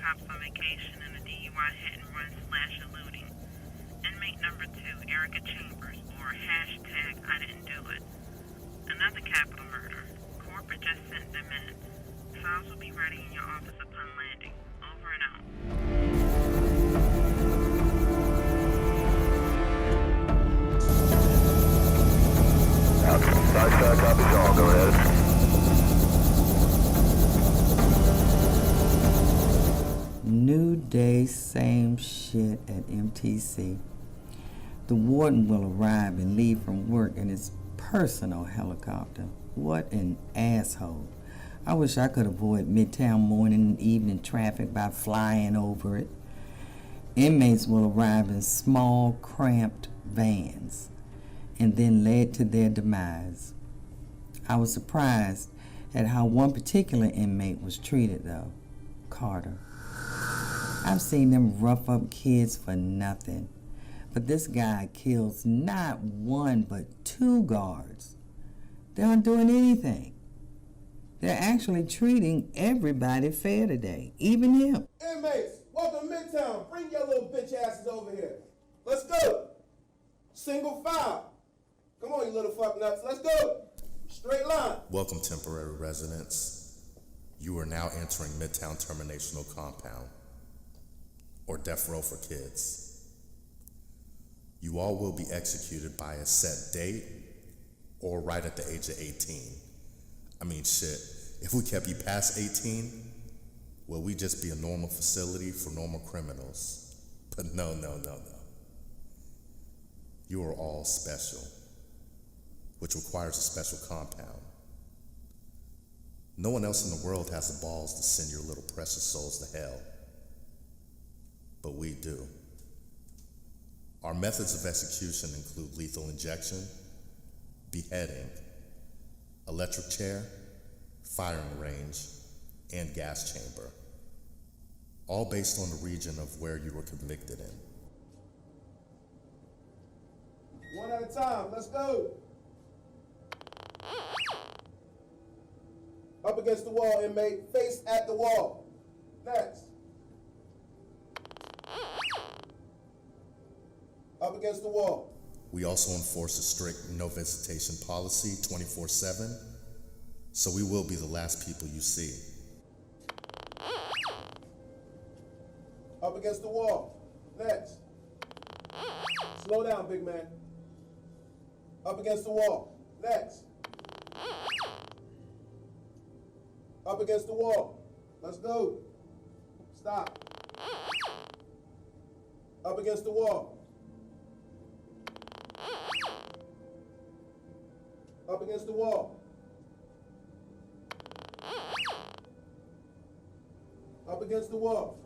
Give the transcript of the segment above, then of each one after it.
cops on vacation in a DUI hit and run slash eluding. Inmate number 2, Erica Chambers, or hashtag I didn't do it. Another capital murder. Corporate just sent them in. Files will be ready in your office upon landing. Over and out. Side copy all. Go ahead. New day, same shit at MTC. The warden will arrive and leave from work in his personal helicopter. What an asshole. I wish I could avoid Midtown morning and evening traffic by flying over it. Inmates will arrive in small, cramped vans and then led to their demise. I was surprised at how one particular inmate was treated, though. Carter. I've seen them rough up kids for nothing. But this guy kills not one but 2 guards. They aren't doing anything. They're actually treating everybody fair today, even him. Inmates, welcome to Midtown. Bring your little bitch asses over here. Let's go. Single file. Come on, you little fuck nuts. Let's go. Straight line. Welcome, temporary residents. You are now entering Midtown Terminational Compound, or death row for kids. You all will be executed by a set date or right at the age of 18. I mean, shit, if we kept you past 18, will we just be a normal facility for normal criminals? But no. You are all special, which requires a special compound. No one else in the world has the balls to send your little precious souls to hell. But we do. Our methods of execution include lethal injection, beheading, electric chair, firing range, and gas chamber, all based on the region of where you were convicted in. One at a time. Let's go. Up against the wall, inmate. Face at the wall. Next. Up against the wall. We also enforce a strict no visitation policy 24/7, so we will be the last people you see. Up against the wall. Next. Slow down, big man. Up against the wall. Next. Up against the wall. Let's go. Stop. Up against the wall. Up against the wall. Up against the wall.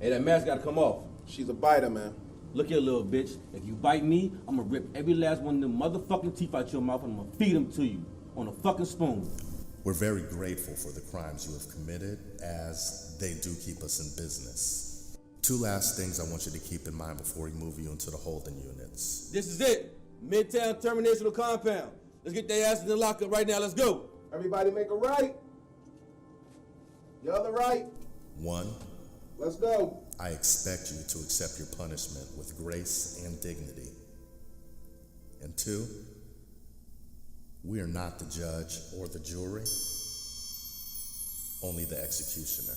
Hey, that mask gotta come off. She's a biter, man. Look here, little bitch. If you bite me, I'm gonna rip every last one of them motherfucking teeth out your mouth and I'm gonna feed them to you on a fucking spoon. We're very grateful for the crimes you have committed, as they do keep us in business. 2 last things I want you to keep in mind before we move you into the holding units. This is it. Midtown Terminational Compound. Let's get their asses in the lockup right now. Let's go. Everybody make a right. The other right. 1, Let's go. I expect you to accept your punishment with grace and dignity. And 2, we are not the judge or the jury, only the executioner.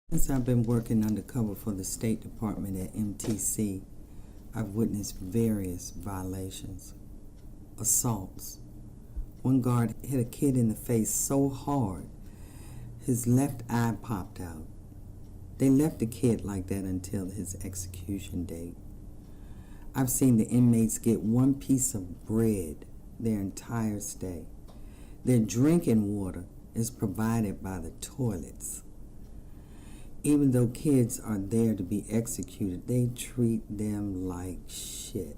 Since I've been working undercover for the State Department at MTC, I've witnessed various violations, assaults. One guard hit a kid in the face so hard, his left eye popped out. They left the kid like that until his execution date. I've seen the inmates get one piece of bread their entire stay. Their drinking water is provided by the toilets. Even though kids are there to be executed, they treat them like shit.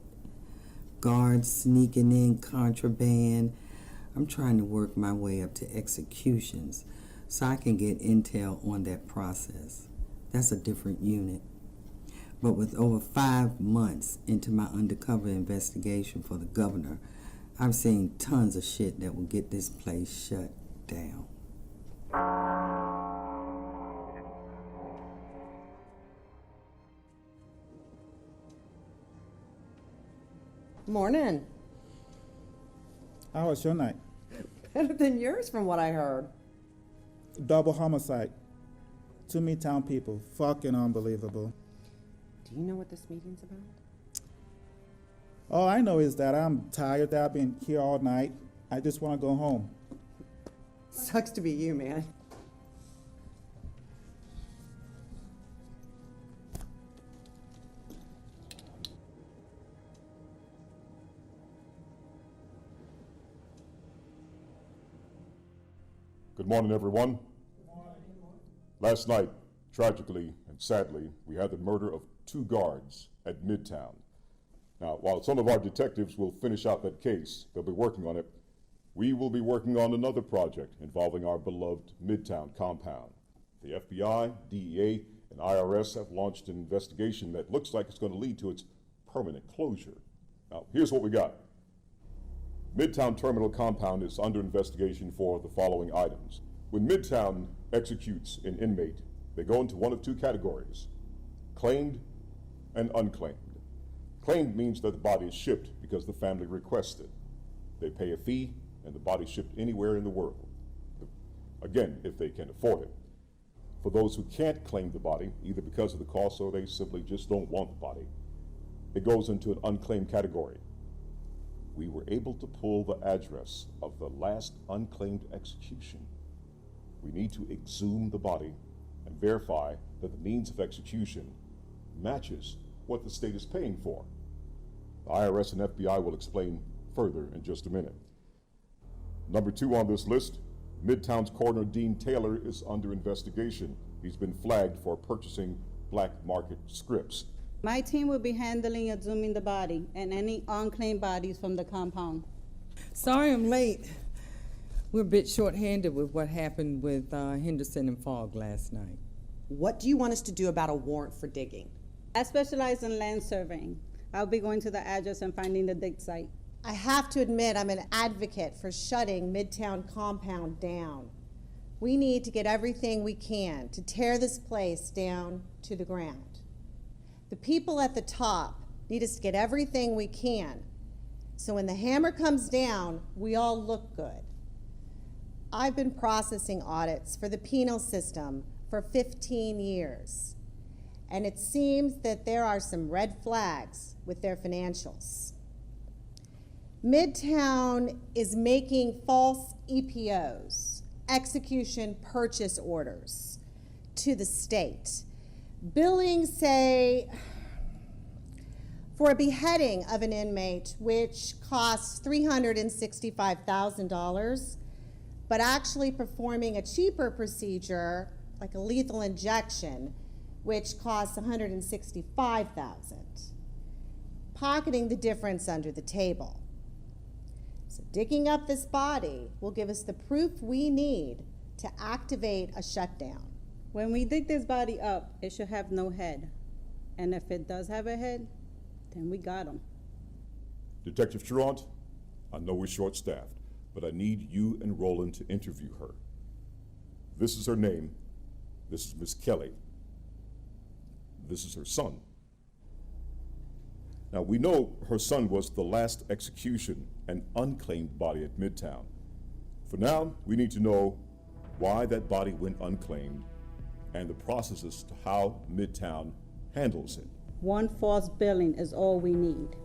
Guards sneaking in contraband. I'm trying to work my way up to executions so I can get intel on that process. That's a different unit. But with over 5 months into my undercover investigation for the governor, I've seen tons of shit that will get this place shut down. Morning. How was your night? Better than yours from what I heard. Double homicide. 2 Midtown people. Fucking unbelievable. Do you know what this meeting's about? All I know is that I'm tired that I've been here all night. I just want to go home. Sucks to be you, man. Good morning, everyone. Last night, tragically and sadly, we had the murder of 2 guards at Midtown. Now, while some of our detectives will finish out that case, they'll be working on it, we will be working on another project involving our beloved Midtown compound. The FBI, DEA, and IRS have launched an investigation that looks like it's going to lead to its permanent closure. Now, here's what we got. Midtown Terminal Compound is under investigation for the following items. When Midtown executes an inmate, they go into one of 2 categories, claimed and unclaimed. Claimed means that the body is shipped because the family requests it. They pay a fee and the body is shipped anywhere in the world. Again, if they can afford it. For those who can't claim the body, either because of the cost or they simply just don't want the body, it goes into an unclaimed category. We were able to pull the address of the last unclaimed execution. We need to exhume the body and verify that the means of execution matches what the state is paying for. The IRS and FBI will explain further in just a minute. Number 2 on this list, Midtown's coroner Dean Taylor is under investigation. He's been flagged for purchasing black market scripts. My team will be handling exhuming the body and any unclaimed bodies from the compound. Sorry I'm late. We're a bit short-handed with what happened with Henderson and Fogg last night. What do you want us to do about a warrant for digging? I specialize in land surveying. I'll be going to the address and finding the dig site. I have to admit I'm an advocate for shutting Midtown compound down. We need to get everything we can to tear this place down to the ground. The people at the top need us to get everything we can, so when the hammer comes down, we all look good. I've been processing audits for the penal system for 15 years, and it seems that there are some red flags with their financials. Midtown is making false EPOs, execution purchase orders, to the state. Billing, say, for a beheading of an inmate, which costs $365,000, but actually performing a cheaper procedure, like a lethal injection, which costs $165,000, pocketing the difference under the table. So digging up this body will give us the proof we need to activate a shutdown. When we dig this body up, it should have no head. And if it does have a head, then we got him. Detective Truant, I know we're short-staffed, but I need you and Roland to interview her. This is her name. This is Miss Kelly. This is her son. Now, we know her son was the last execution, an unclaimed body at Midtown. For now, we need to know why that body went unclaimed and the processes to how Midtown handles it. One false billing is all we need.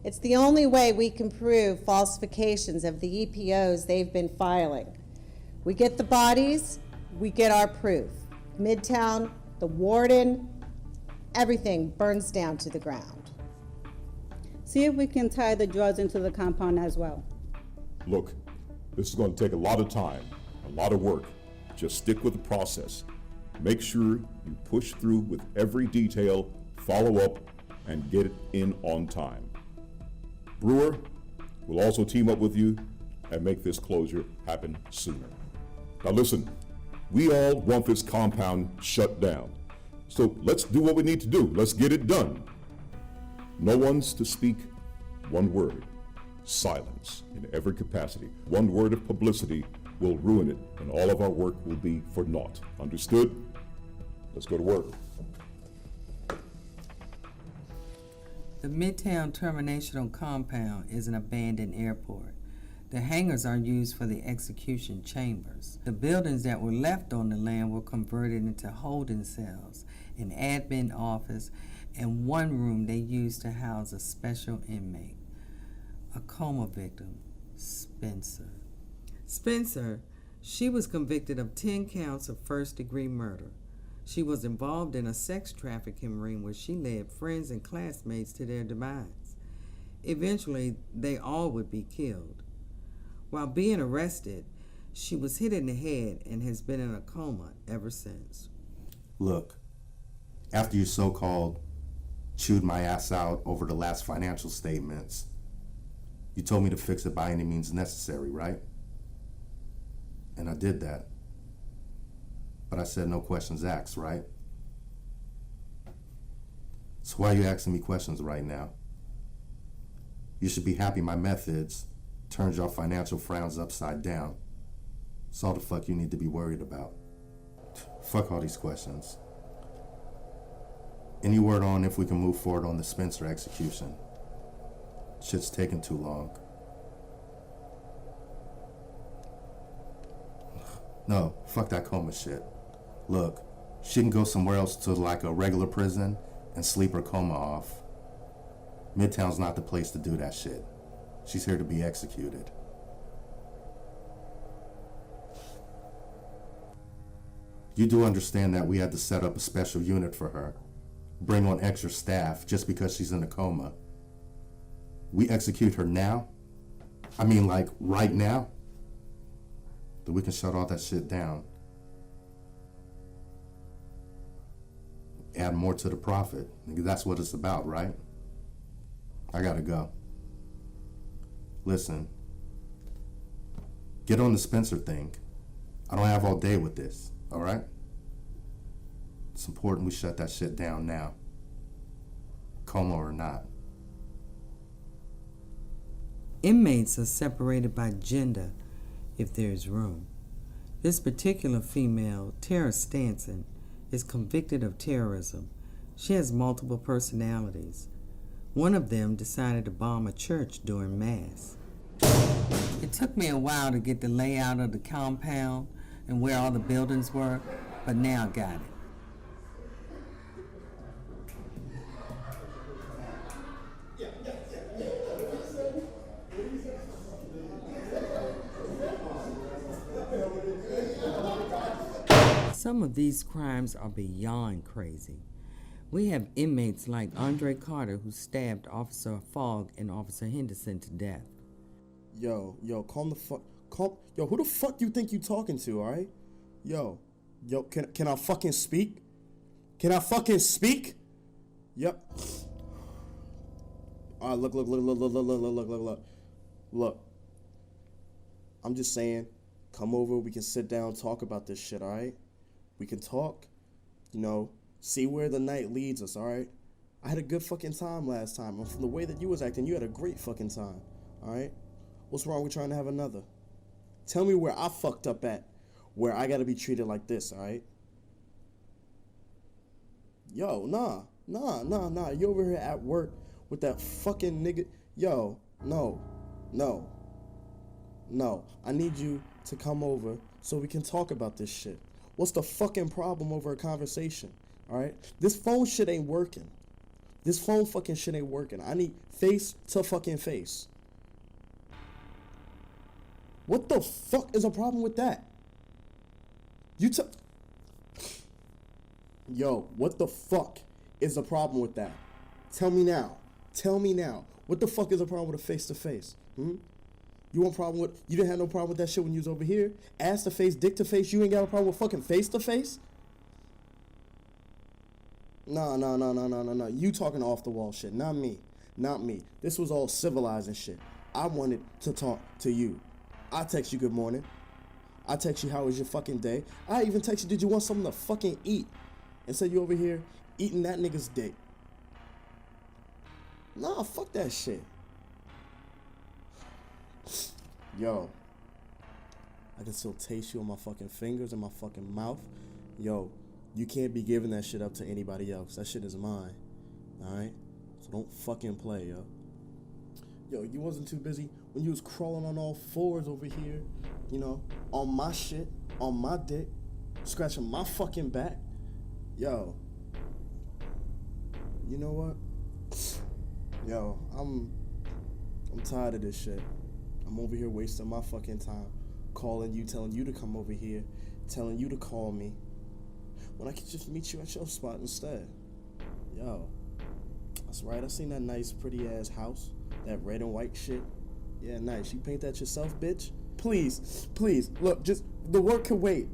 It's the only way we can prove falsifications of the EPOs they've been filing. We get the bodies, we get our proof. Midtown, the warden, everything burns down to the ground. See if we can tie the drugs into the compound as well. Look, this is going to take a lot of time, a lot of work. Just stick with the process. Make sure you push through with every detail, follow up, and get it in on time. Brewer will also team up with you and make this closure happen sooner. Now listen, we all want this compound shut down. So let's do what we need to do. Let's get it done. No one's to speak one word. Silence in every capacity. One word of publicity will ruin it, and all of our work will be for naught. Understood? Let's go to work. The Midtown Terminational Compound is an abandoned airport. The hangars are used for the execution chambers. The buildings that were left on the land were converted into holding cells, an admin office, and one room they used to house a special inmate, a coma victim, Spencer. Spencer, she was convicted of 10 counts of first-degree murder. She was involved in a sex trafficking ring where she led friends and classmates to their demise. Eventually, they all would be killed. While being arrested, she was hit in the head and has been in a coma ever since. Look, after you so-called chewed my ass out over the last financial statements, you told me to fix it by any means necessary, right? And I did that. But I said no questions asked, right? So why are you asking me questions right now? You should be happy my methods turned your financial frowns upside down. That's all the fuck you need to be worried about. Fuck all these questions. Any word on if we can move forward on the Spencer execution? Shit's taking too long. No, fuck that coma shit. Look, she can go somewhere else to like a regular prison and sleep her coma off. Midtown's not the place to do that shit. She's here to be executed. You do understand that we had to set up a special unit for her, bring on extra staff just because she's in a coma. We execute her now? I mean, like, right now? Then we can shut all that shit down. Add more to the profit. That's what it's about, right? I gotta go. Listen, get on the Spencer thing. I don't have all day with this, all right? It's important we shut that shit down now, coma or not. Inmates are separated by gender if there is room. This particular female, Tara Stanson, is convicted of terrorism. She has multiple personalities. One of them decided to bomb a church during Mass. It took me a while to get the layout of the compound and where all the buildings were, but now I got it. Some of these crimes are beyond crazy. We have inmates like Andre Carter, who stabbed Officer Fogg and Officer Henderson to death. Yo, calm the fuck. Yo, who the fuck you think you talking to, alright? Yo, can I fucking speak? Can I fucking speak? Yep. Alright, look. I'm just saying, come over, we can sit down, talk about this shit, alright? We can talk, see where the night leads us, alright? I had a good fucking time last time, and from the way that you was acting, you had a great fucking time, alright? What's wrong with trying to have another? Tell me where I fucked up at, where I gotta be treated like this, alright? Yo, nah. You over here at work with that fucking nigga. Yo, no. I need you to come over so we can talk about this shit. What's the fucking problem over a conversation? Alright? This phone shit ain't working. This phone fucking shit ain't working. I need face to fucking face. What the fuck is a problem with that? Yo, what the fuck is the problem with that? Tell me now. What the fuck is a problem with a face to face? You didn't have no problem with that shit when you was over here? Ass to face, dick to face, you ain't got a problem with fucking face to face? No. You talking off the wall shit, not me. This was all civilized and shit. I wanted to talk to you. I text you good morning. I text you how was your fucking day. I even text you, did you want something to fucking eat? And said you over here eating that nigga's dick. Nah, fuck that shit. Yo, I can still taste you on my fucking fingers and my fucking mouth. Yo, you can't be giving that shit up to anybody else. That shit is mine. Alright? So don't fucking play, yo. Yo, you wasn't too busy when you was crawling on all fours over here, you know, on my shit, on my dick, scratching my fucking back. Yo, you know what? Yo, I'm tired of this shit. I'm over here wasting my fucking time calling you, telling you to come over here, telling you to call me, when I could just meet you at your spot instead. Yo, that's right, I seen that nice pretty ass house, that red and white shit. Yeah, nice. You paint that yourself, bitch? Please, look, just, the work can wait.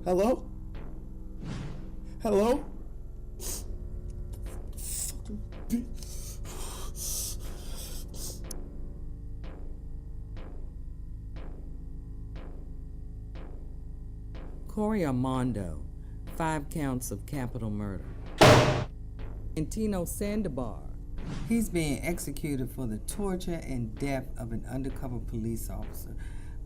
Hello? Fucking bitch. Corey Armando, 5 counts of capital murder. And Tino Sandobar, he's being executed for the torture and death of an undercover police officer.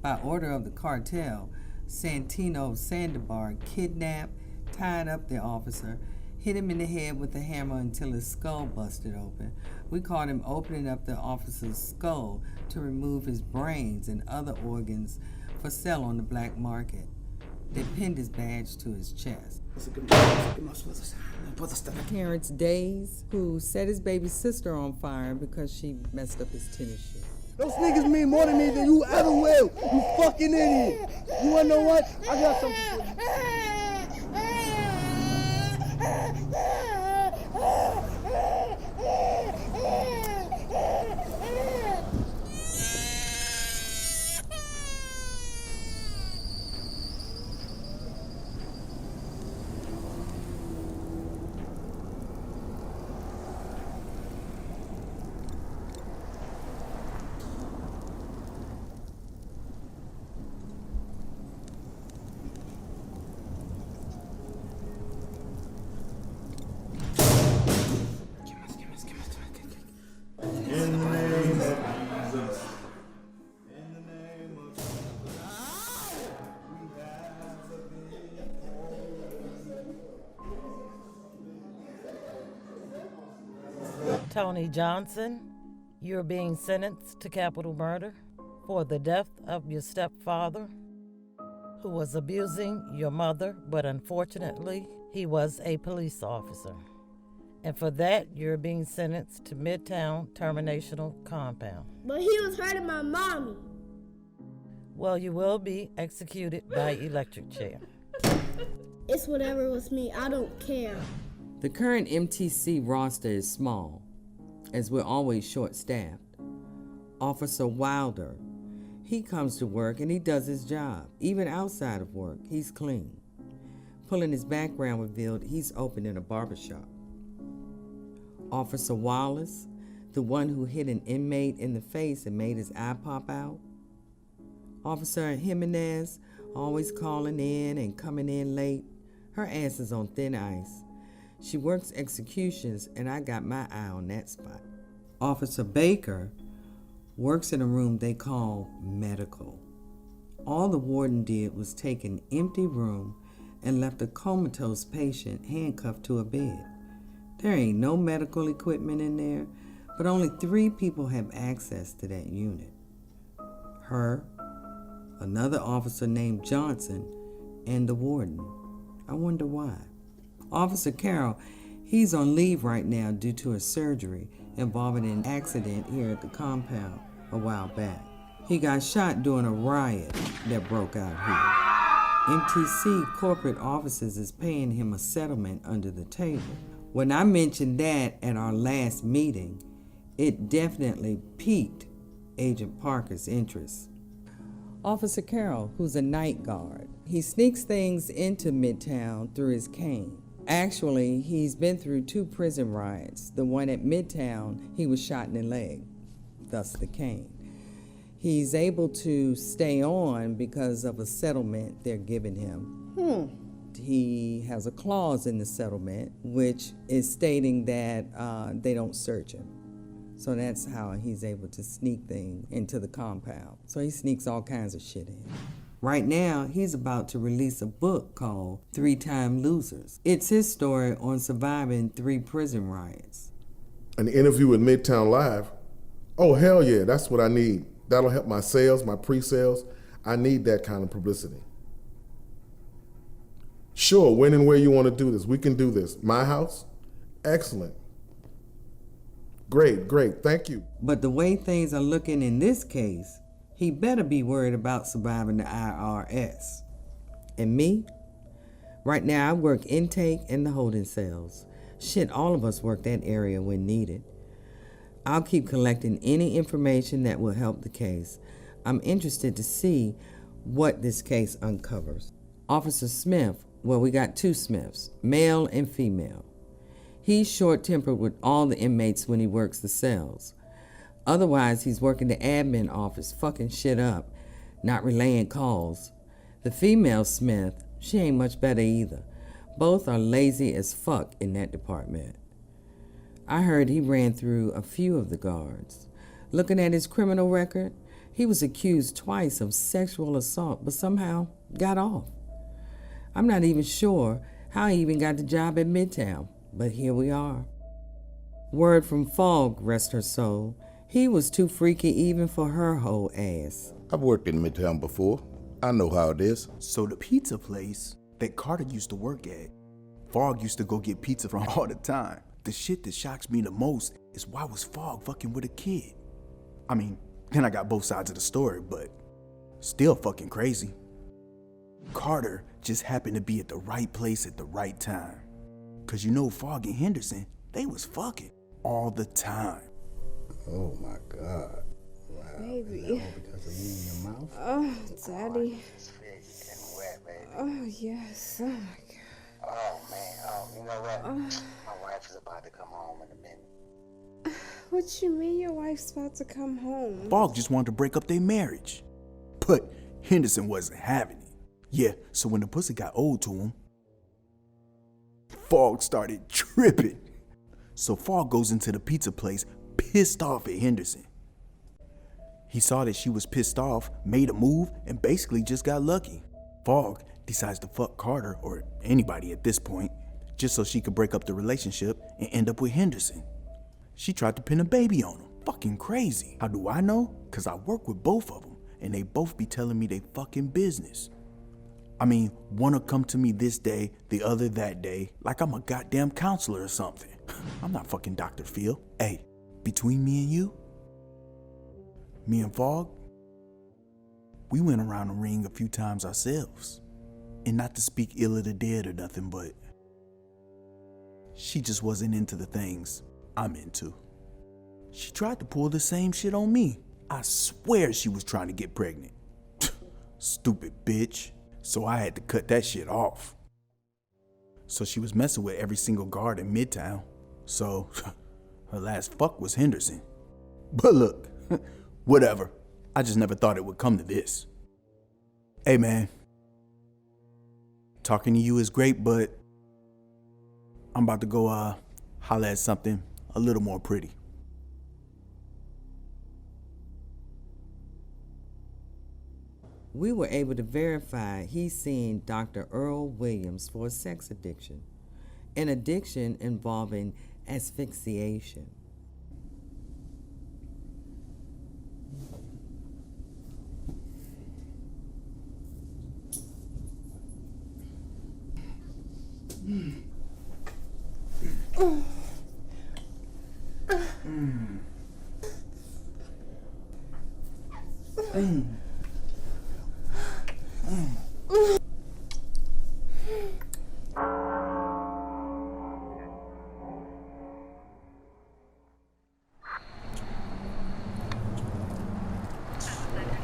By order of the cartel, Santino Sandobar kidnapped, tied up the officer, hit him in the head with a hammer until his skull busted open. We caught him opening up the officer's skull to remove his brains and other organs for sale on the black market. They pinned his badge to his chest. Terrence Days, who set his baby sister on fire because she messed up his tennis shoe. Those niggas mean more to me than you ever will, you fucking idiot. You wanna know what? I got something for you. Tony Johnson, you're being sentenced to capital murder for the death of your stepfather, who was abusing your mother, but unfortunately, he was a police officer. And for that, you're being sentenced to Midtown Terminational Compound. But he was hurting my mommy. Well, you will be executed by electric chair. It's whatever with me, I don't care. The current MTC roster is small, as we're always short-staffed. Officer Wilder, he comes to work and he does his job. Even outside of work, he's clean. Pulling his background revealed he's opening a barbershop. Officer Wallace, the one who hit an inmate in the face and made his eye pop out. Officer Jimenez, always calling in and coming in late. Her ass is on thin ice. She works executions, and I got my eye on that spot. Officer Baker works in a room they call medical. All the warden did was take an empty room and left a comatose patient handcuffed to a bed. There ain't no medical equipment in there, but only 3 people have access to that unit. Her, another officer named Johnson, and the warden. I wonder why. Officer Carroll, he's on leave right now due to a surgery involving an accident here at the compound a while back. He got shot during a riot that broke out here. MTC corporate offices is paying him a settlement under the table. When I mentioned that at our last meeting, it definitely piqued Agent Parker's interest. Officer Carroll, who's a night guard, he sneaks things into Midtown through his cane. Actually, he's been through 2 prison riots. The one at Midtown, he was shot in the leg, thus the cane. He's able to stay on because of a settlement they're giving him. He has a clause in the settlement which is stating that they don't search him. So that's how he's able to sneak things into the compound. So he sneaks all kinds of shit in. Right now, he's about to release a book called 3-Time Losers. It's his story on surviving 3 prison riots. An interview with Midtown Live? Oh, hell yeah, that's what I need. That'll help my sales, my pre-sales. I need that kind of publicity. Sure, when and where you want to do this, we can do this. My house? Excellent. Great, thank you. But the way things are looking in this case, he better be worried about surviving the IRS. And me? Right now I work intake and the holding cells. Shit, all of us work that area when needed. I'll keep collecting any information that will help the case. I'm interested to see what this case uncovers. Officer Smith, well, we got 2 Smiths, male and female. He's short-tempered with all the inmates when he works the cells. Otherwise, he's working the admin office, fucking shit up, not relaying calls. The female Smith, she ain't much better either. Both are lazy as fuck in that department. I heard he ran through a few of the guards. Looking at his criminal record, he was accused twice of sexual assault, but somehow got off. I'm not even sure how he even got the job at Midtown. But here we are. Word from Fogg, rest her soul. He was too freaky even for her whole ass. I've worked in Midtown before. I know how it is. So the pizza place that Carter used to work at, Fogg used to go get pizza from all the time. The shit that shocks me the most is why was Fogg fucking with a kid? I mean, then I got both sides of the story, but still fucking crazy. Carter just happened to be at the right place at the right time. Cause you know Fogg and Henderson, they was fucking all the time. Oh my God. Wow. Baby. Because of you in your mouth? Oh, Daddy. Oh, yes. Oh, my God. Oh, man. Oh, you know what? My wife is about to come home in a minute. What you mean your wife's about to come home? Fogg just wanted to break up their marriage. But Henderson wasn't having it. Yeah, so when the pussy got old to him, Fogg started tripping. So Fogg goes into the pizza place pissed off at Henderson. He saw that she was pissed off, made a move, and basically just got lucky. Fogg decides to fuck Carter, or anybody at this point, just so she could break up the relationship and end up with Henderson. She tried to pin a baby on him. Fucking crazy. How do I know? Cause I work with both of them, and they both be telling me they fucking business. I mean, one will come to me this day, the other that day, like I'm a goddamn counselor or something. I'm not fucking Dr. Phil. Hey, between me and you, me and Fogg, we went around the ring a few times ourselves. And not to speak ill of the dead or nothing, but she just wasn't into the things I'm into. She tried to pull the same shit on me. I swear she was trying to get pregnant. Stupid bitch. So I had to cut that shit off. So she was messing with every single guard in Midtown. So her last fuck was Henderson. But look, whatever. I just never thought it would come to this. Hey man, talking to you is great, but I'm about to go holler at something a little more pretty. We were able to verify he's seen Dr. Earl Williams for a sex addiction. an addiction involving asphyxiation.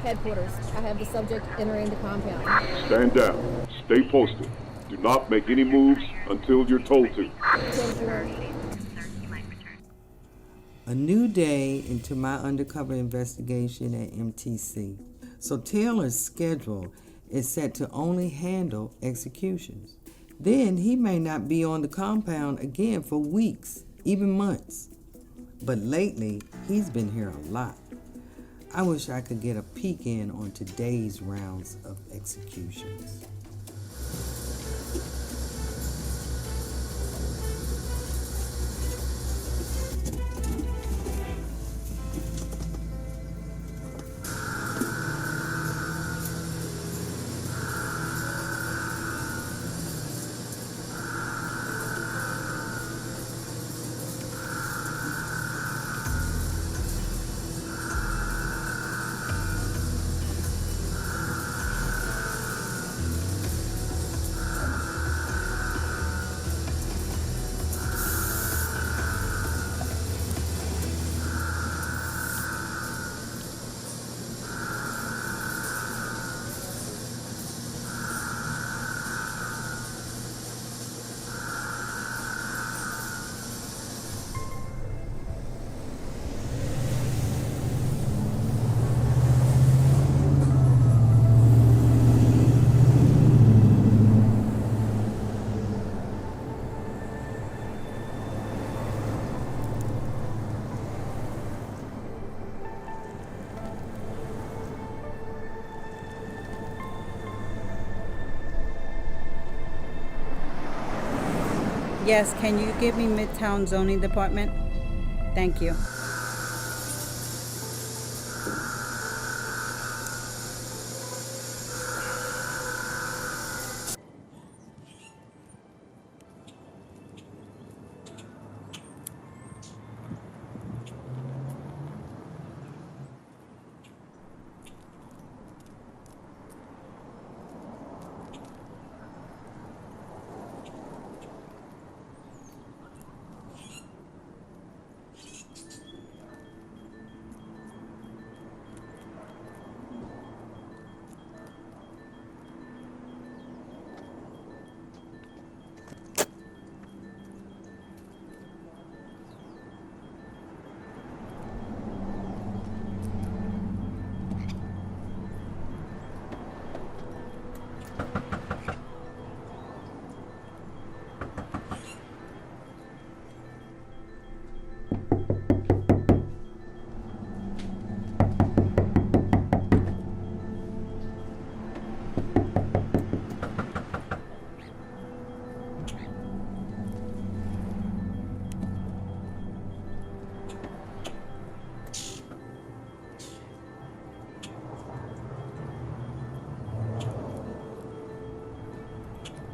Headquarters. I have the subject entering the compound. Stand down. Stay posted. Do not make any moves until you're told to. A new day into my undercover investigation at MTC. So Taylor's schedule is set to only handle executions. Then he may not be on the compound again for weeks, even months. But lately, he's been here a lot. I wish I could get a peek in on today's rounds of executions. Yes, can you give me Midtown Zoning Department? Thank you.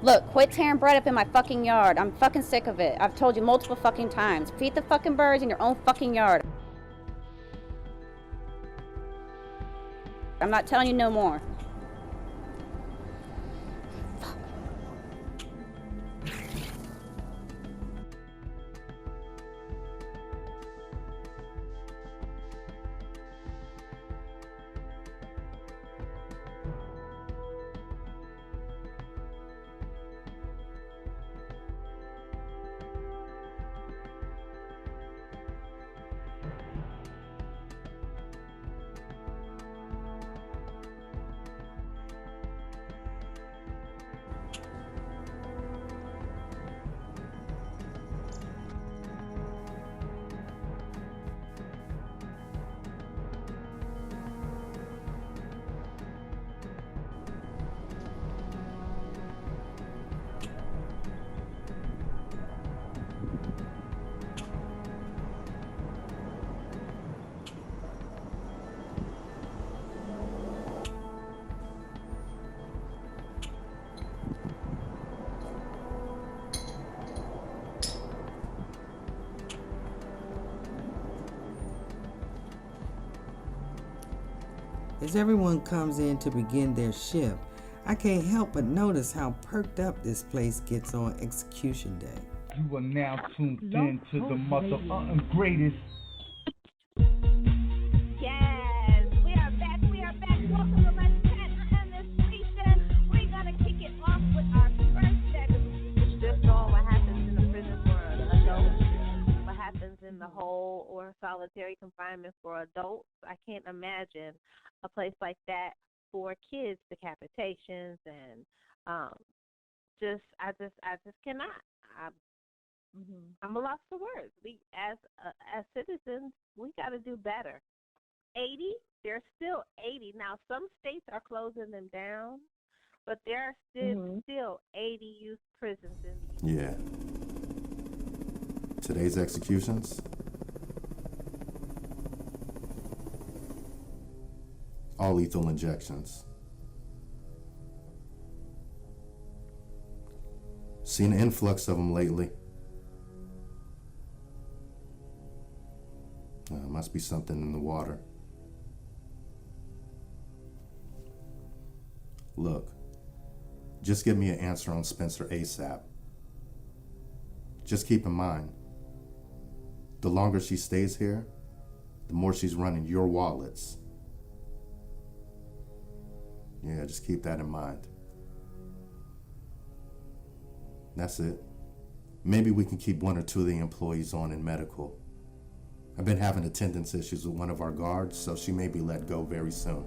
Look, quit tearing bread up in my fucking yard. I'm fucking sick of it. I've told you multiple fucking times. Feed the fucking birds in your own fucking yard. I'm not telling you no more. As everyone comes in to begin their shift, I can't help but notice how perked up this place gets on execution day. You are now tuned in to the mother greatest. Yes, we are back. Welcome to Let's Chat Demonstration. We're gonna kick it off with our first segment. It's just all what happens in the prison for adults, what happens in the whole or solitary confinement for adults. I can't imagine a place like that for kids, decapitations and I just cannot. I'm a loss for words. We as citizens, we got to do better. 80, there's still 80 now. Some states are closing them down, but there are still 80 youth prisons in the Yeah. Today's executions, all lethal injections. Seen an influx of them lately. Must be something in the water. Look, just give me an answer on Spencer ASAP. Just keep in mind, the longer she stays here, the more she's running your wallets. Yeah, just keep that in mind. That's it. Maybe we can keep one or two of the employees on in medical. I've been having attendance issues with one of our guards, so she may be let go very soon.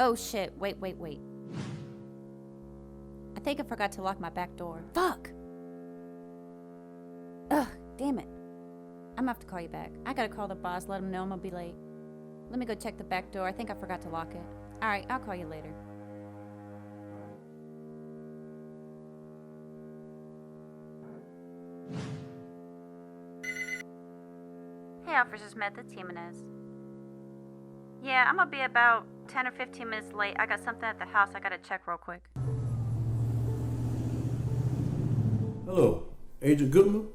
Oh shit, wait. I think I forgot to lock my back door. Fuck! Ugh, damn it. I'm gonna have to call you back. I gotta call the boss, let him know I'm gonna be late. Let me go check the back door. I think I forgot to lock it. Alright, I'll call you later. Hey, Officer Smith, it's Jimenez. Yeah, I'm gonna be about 10 or 15 minutes late. I got something at the house I gotta check real quick. Hello, Agent Goodman.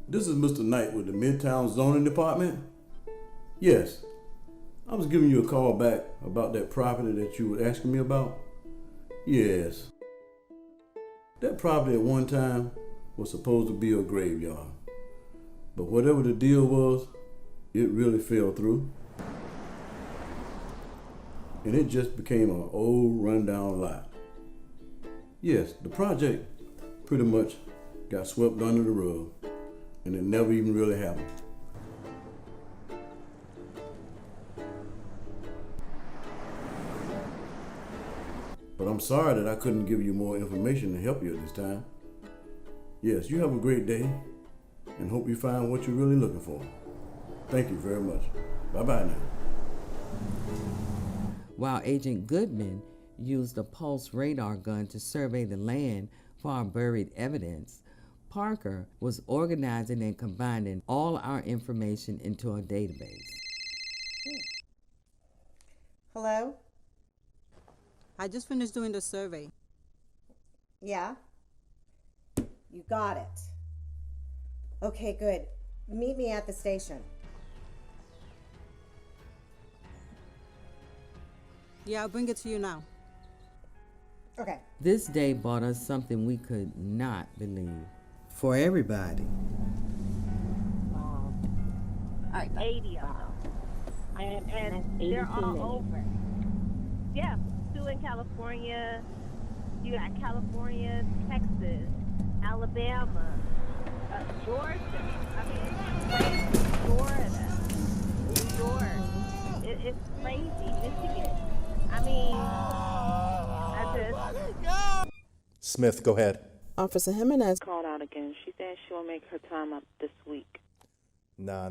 This is Mr. Knight with the Midtown Zoning Department. Yes, I was giving you a call back about that property that you were asking me about. Yes, that property at one time was supposed to be a graveyard, but whatever the deal was, it really fell through. And it just became an old rundown lot. Yes, the project pretty much got swept under the rug, and it never even really happened. But I'm sorry that I couldn't give you more information to help you at this time. Yes, you have a great day, and hope you find what you're really looking for. Thank you very much. Bye-bye now. While Agent Goodman used a pulse radar gun to survey the land for our buried evidence, Parker was organizing and combining all our information into a database. Hello? I just finished doing the survey. Yeah? You got it. Okay, good. Meet me at the station. Yeah, I'll bring it to you now. Okay. This day brought us something we could not believe. For everybody. All right, 80 of them. And they're all over. Yeah, 2 in California. You got California, Texas, Alabama, Georgia. I mean, it's crazy. Florida, New York. It's crazy. Michigan. I mean, Smith, go ahead. Officer Jimenez called out again. She said she will make her time up this week. Nah.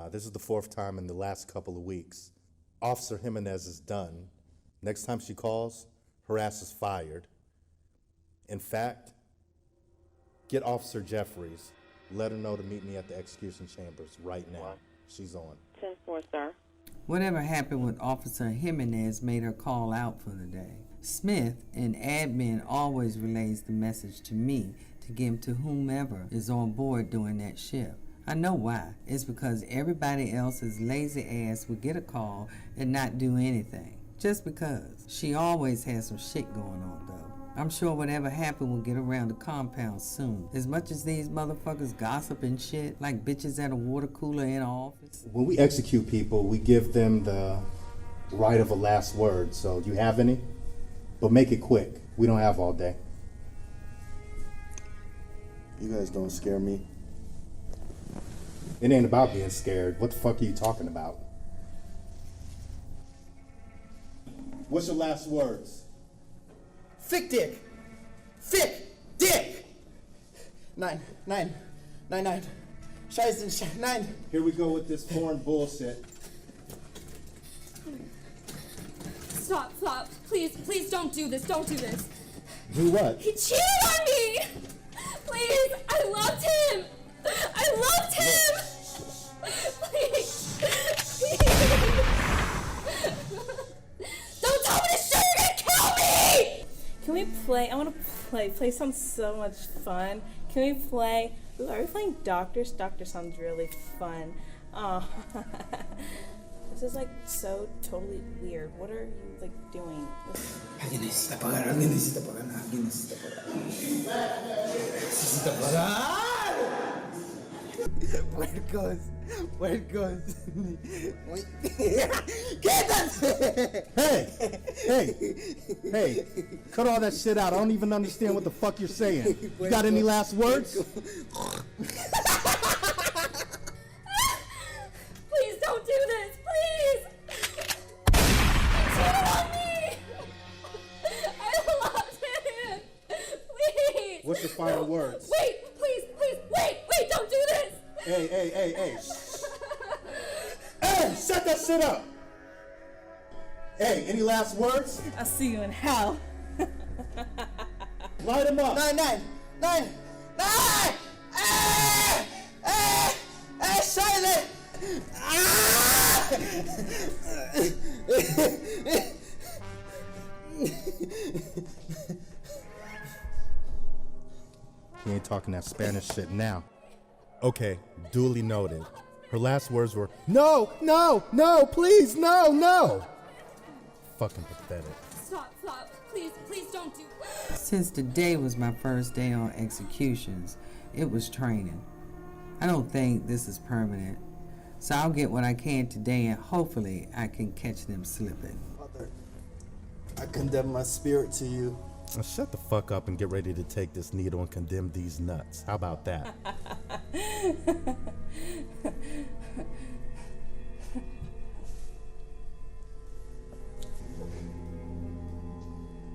This is the 4th time in the last couple of weeks. Officer Jimenez is done. Next time she calls, her ass is fired. In fact, get Officer Jeffries. Let her know to meet me at the execution chambers right now. She's on. 10-4, sir. Whatever happened with Officer Jimenez made her call out for the day. Smith in admin always relays the message to me to give to whomever is on board during that shift. I know why. It's because everybody else's lazy ass would get a call and not do anything. Just because. She always has some shit going on, though. I'm sure whatever happened will get around the compound soon. As much as these motherfuckers gossip and shit, like bitches at a water cooler in an office. When we execute people, we give them the right of a last word. So do you have any? But make it quick. We don't have all day. You guys don't scare me. It ain't about being scared. What the fuck are you talking about? What's your last words? Fick dick. Fick dick. 9. Scheiße, 9. Here we go with this foreign bullshit. Stop. Please don't do this. Don't do this. Do what? He cheated on me. Please, I loved him. Please. Don't tell me to shoot. You're gonna kill me. Can we play? I want to play. Play sounds so much fun. Can we play? Ooh, are we playing Doctors? Doctor sounds really fun. Oh, this is like so totally weird. What are you like doing? Alguien necesita pagar. Necesita pagar. Where it goes. Hey, cut all that shit out. I don't even understand what the fuck you're saying. You got any last words? Please don't do this. Please. He cheated on me. I loved him. Please. What's your final words? Wait, please. Wait, don't do this. Hey. Hey, shut that shit up. Hey, any last words? I'll see you in hell. Light him up. 9. Scheiße. You ain't talking that Spanish shit now. Okay, duly noted. Her last words were, no, please, no. Fucking pathetic. Stop. Please don't do. Since today was my first day on executions, it was training. I don't think this is permanent, so I'll get what I can today and hopefully I can catch them slipping. Mother, I condemn my spirit to you. Now shut the fuck up and get ready to take this needle and condemn these nuts. How about that?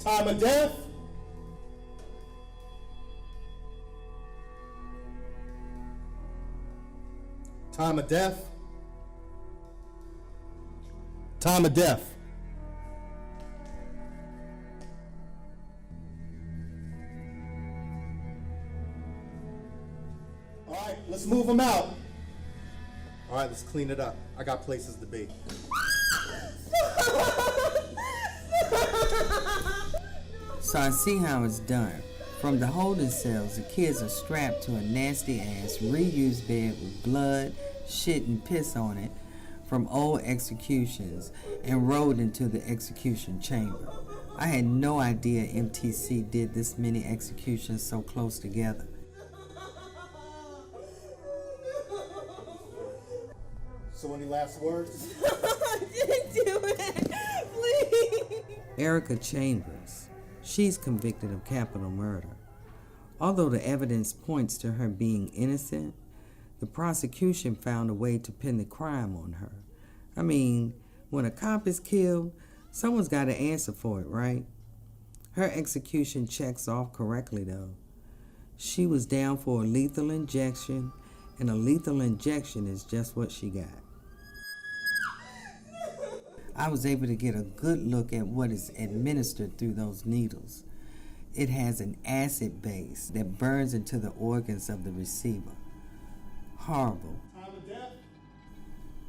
Time of death? Time of death? Time of death. All right, let's move them out. All right, let's clean it up. I got places to be. So I see how it's done. From the holding cells, the kids are strapped to a nasty-ass reused bed with blood, shit, and piss on it from old executions and rolled into the execution chamber. I had no idea MTC did this many executions so close together. So any last words? I didn't do it. Please. Erica Chambers. She's convicted of capital murder. Although the evidence points to her being innocent, the prosecution found a way to pin the crime on her. I mean, when a cop is killed, someone's got to answer for it, right? Her execution checks off correctly, though. She was down for a lethal injection, and a lethal injection is just what she got. I was able to get a good look at what is administered through those needles. It has an acid base that burns into the organs of the receiver. Horrible.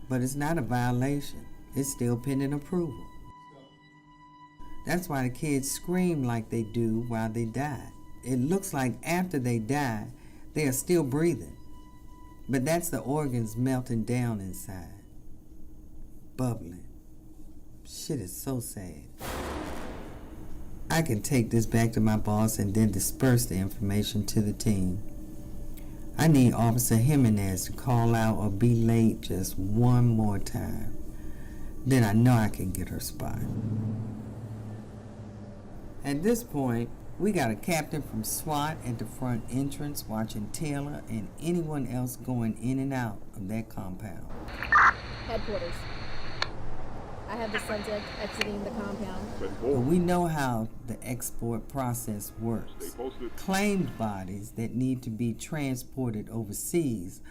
But it's not a violation. It's still pending approval. That's why the kids scream like they do while they die. It looks like after they die, they are still breathing. But that's the organs melting down inside. Bubbling. Shit is so sad. I can take this back to my boss and then disperse the information to the team. I need Officer Jimenez to call out or be late just one more time. Then I know I can get her spot. At this point, we got a captain from SWAT at the front entrance watching Taylor and anyone else going in and out of that compound. Headquarters. I have the subject exiting the compound. But we know how the export process works. Claimed bodies that need to be transported overseas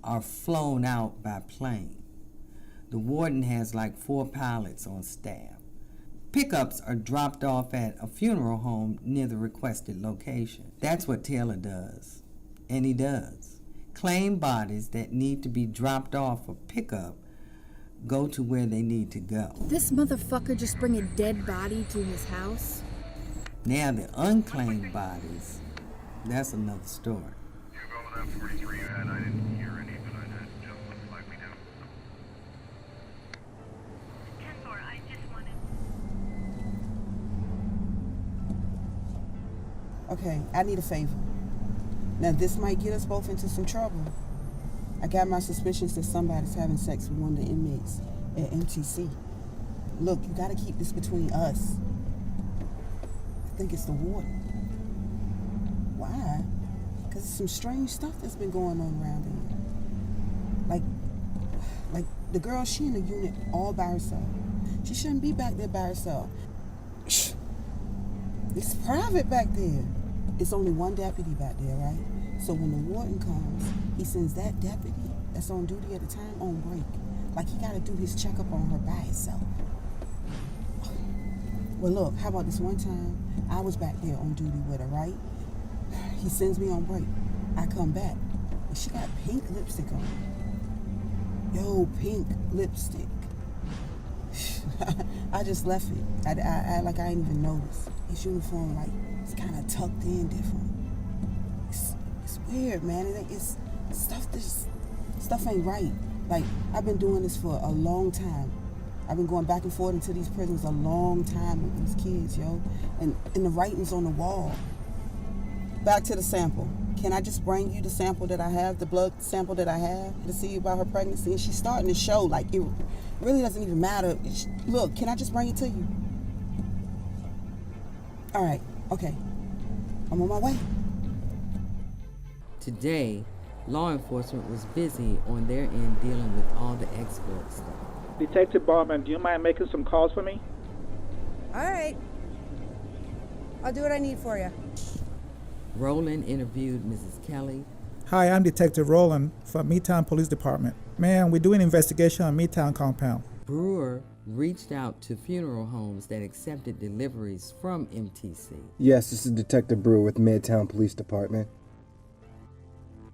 are flown out by plane. The warden has like 4 pilots on staff. Pickups are dropped off at a funeral home near the requested location. That's what Taylor does. And he does. Claimed bodies that need to be dropped off for pickup go to where they need to go. This motherfucker just bring a dead body to his house? Now the unclaimed bodies, that's another story. Okay, I need a favor. Now this might get us both into some trouble. I got my suspicions that somebody's having sex with one of the inmates at MTC. Look, you gotta keep this between us. I think it's the warden. Why? Because there's some strange stuff that's been going on around here. Like the girl, she in the unit all by herself. She shouldn't be back there by herself. It's private back there. It's only one deputy back there, right? So when the warden comes, he sends that deputy that's on duty at the time on break. Like he gotta do his checkup on her by himself. Well look, how about this one time, I was back there on duty with her, right? He sends me on break. I come back, and she got pink lipstick on. Yo, pink lipstick. I just left it. I like I didn't even notice. His uniform, like, it's kind of tucked in different. It's weird, man. It's stuff ain't right. Like, I've been doing this for a long time. I've been going back and forth into these prisons a long time with these kids, yo. And the writing's on the wall. Back to the sample. Can I just bring you the sample that I have, the blood sample that I have, to see about her pregnancy? And she's starting to show, like, it really doesn't even matter. Look, can I just bring it to you? All right, okay. I'm on my way. Today, law enforcement was busy on their end dealing with all the export stuff. Detective Ballman, do you mind making some calls for me? All right. I'll do what I need for you. Roland interviewed Mrs. Kelly. Hi, I'm Detective Roland from Midtown Police Department. Man, we're doing an investigation on Midtown compound. Brewer reached out to funeral homes that accepted deliveries from MTC. Yes, this is Detective Brewer with Midtown Police Department.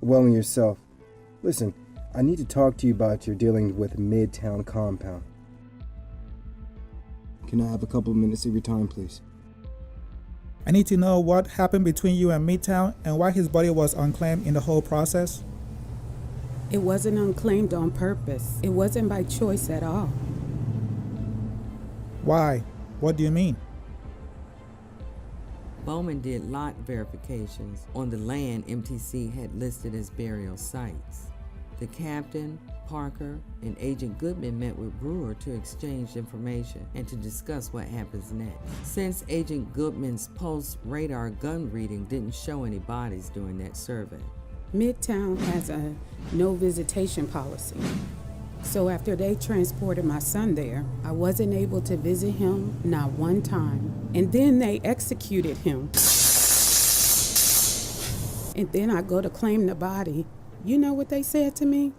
Well, and yourself. Listen, I need to talk to you about your dealings with Midtown compound. Can I have a couple of minutes of your time, please? I need to know what happened between you and Midtown and why his body was unclaimed in the whole process. It wasn't unclaimed on purpose. It wasn't by choice at all. Why? What do you mean? Bowman did lot verifications on the land MTC had listed as burial sites. The captain, Parker, and Agent Goodman met with Brewer to exchange information and to discuss what happens next. Since Agent Goodman's post-radar gun reading didn't show any bodies during that survey. Midtown has a no visitation policy. So after they transported my son there, I wasn't able to visit him not one time. And then they executed him. And then I go to claim the body. You know what they said to me?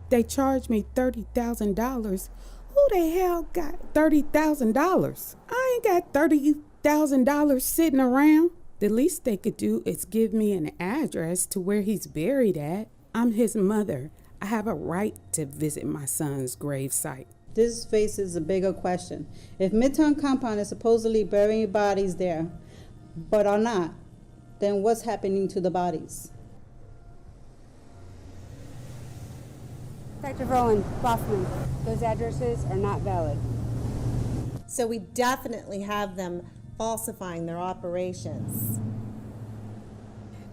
They charged me $30,000. Who the hell got $30,000? I ain't got $30,000 sitting around. The least they could do is give me an address to where he's buried at. I'm his mother. I have a right to visit my son's grave site. This faces a bigger question. If Midtown Compound is supposedly burying bodies there, but are not, then what's happening to the bodies? Detective Rowan, Boffman, those addresses are not valid. So we definitely have them falsifying their operations.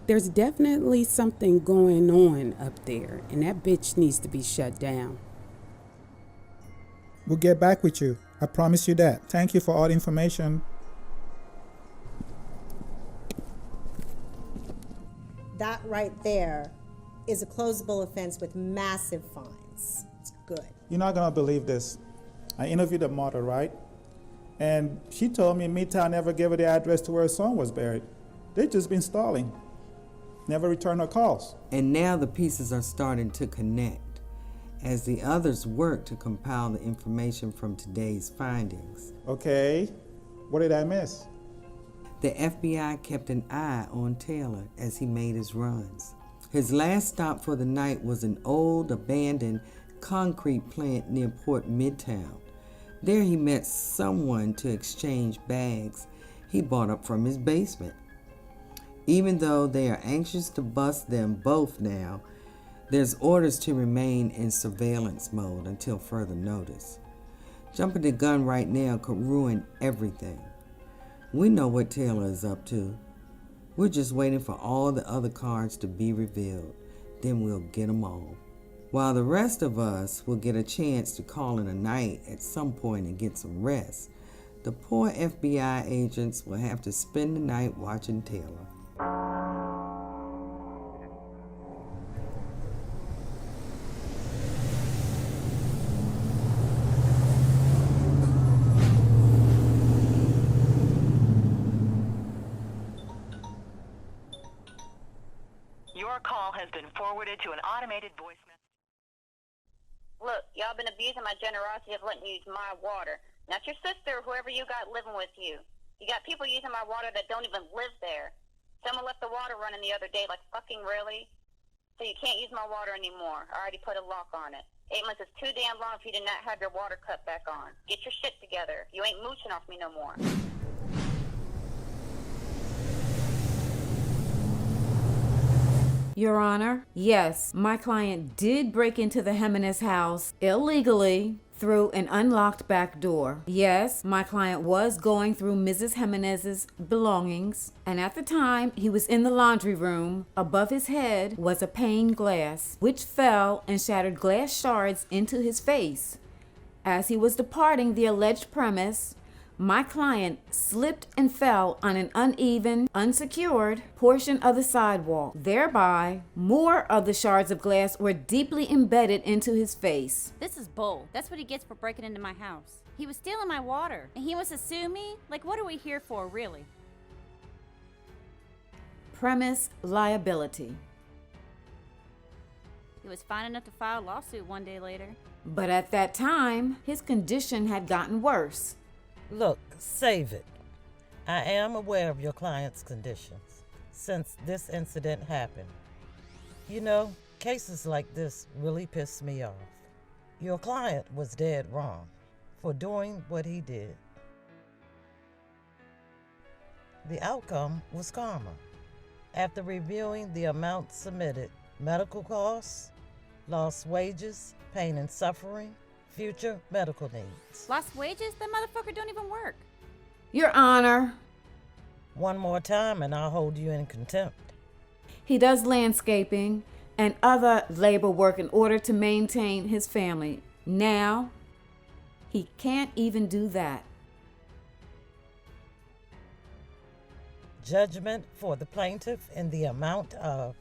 There's definitely something going on up there, and that bitch needs to be shut down. We'll get back with you. I promise you that. Thank you for all the information. That right there is a closable offense with massive fines. It's good. You're not gonna believe this. I interviewed the mother, right? And she told me Midtown never gave her the address to where her son was buried. They've just been stalling. Never returned her calls. And now the pieces are starting to connect as the others work to compile the information from today's findings. Okay, what did I miss? The FBI kept an eye on Taylor as he made his runs. His last stop for the night was an old abandoned concrete plant near Port Midtown. There he met someone to exchange bags he bought up from his basement. Even though they are anxious to bust them both now, there's orders to remain in surveillance mode until further notice. Jumping the gun right now could ruin everything. We know what Taylor is up to. We're just waiting for all the other cards to be revealed. Then we'll get them all. While the rest of us will get a chance to call in a night at some point and get some rest, the poor FBI agents will have to spend the night watching Taylor. Your call has been forwarded to an automated voice message. Look, y'all been abusing my generosity of letting you use my water. Not your sister or whoever you got living with you. You got people using my water that don't even live there. Someone left the water running the other day, like fucking really? So you can't use my water anymore. I already put a lock on it. 8 months is too damn long for you to not have your water cut back on. Get your shit together. You ain't mooching off me no more. Your Honor, yes, my client did break into the Jimenez house illegally through an unlocked back door. Yes, my client was going through Mrs. Jimenez's belongings, and at the time he was in the laundry room, above his head was a pane glass, which fell and shattered glass shards into his face. As he was departing the alleged premise, my client slipped and fell on an uneven, unsecured portion of the sidewalk. Thereby, more of the shards of glass were deeply embedded into his face. This is bull. That's what he gets for breaking into my house. He was stealing my water, and he wants to sue me? Like, what are we here for, really? Premise liability. He was fine enough to file a lawsuit one day later. But at that time, his condition had gotten worse. Look, save it. I am aware of your client's conditions since this incident happened. You know, cases like this really piss me off. Your client was dead wrong for doing what he did. The outcome was karma. After reviewing the amount submitted, medical costs, lost wages, pain and suffering, future medical needs. Lost wages? That motherfucker don't even work. Your Honor. One more time and I'll hold you in contempt. He does landscaping and other labor work in order to maintain his family. Now, he can't even do that. Judgment for the plaintiff in the amount of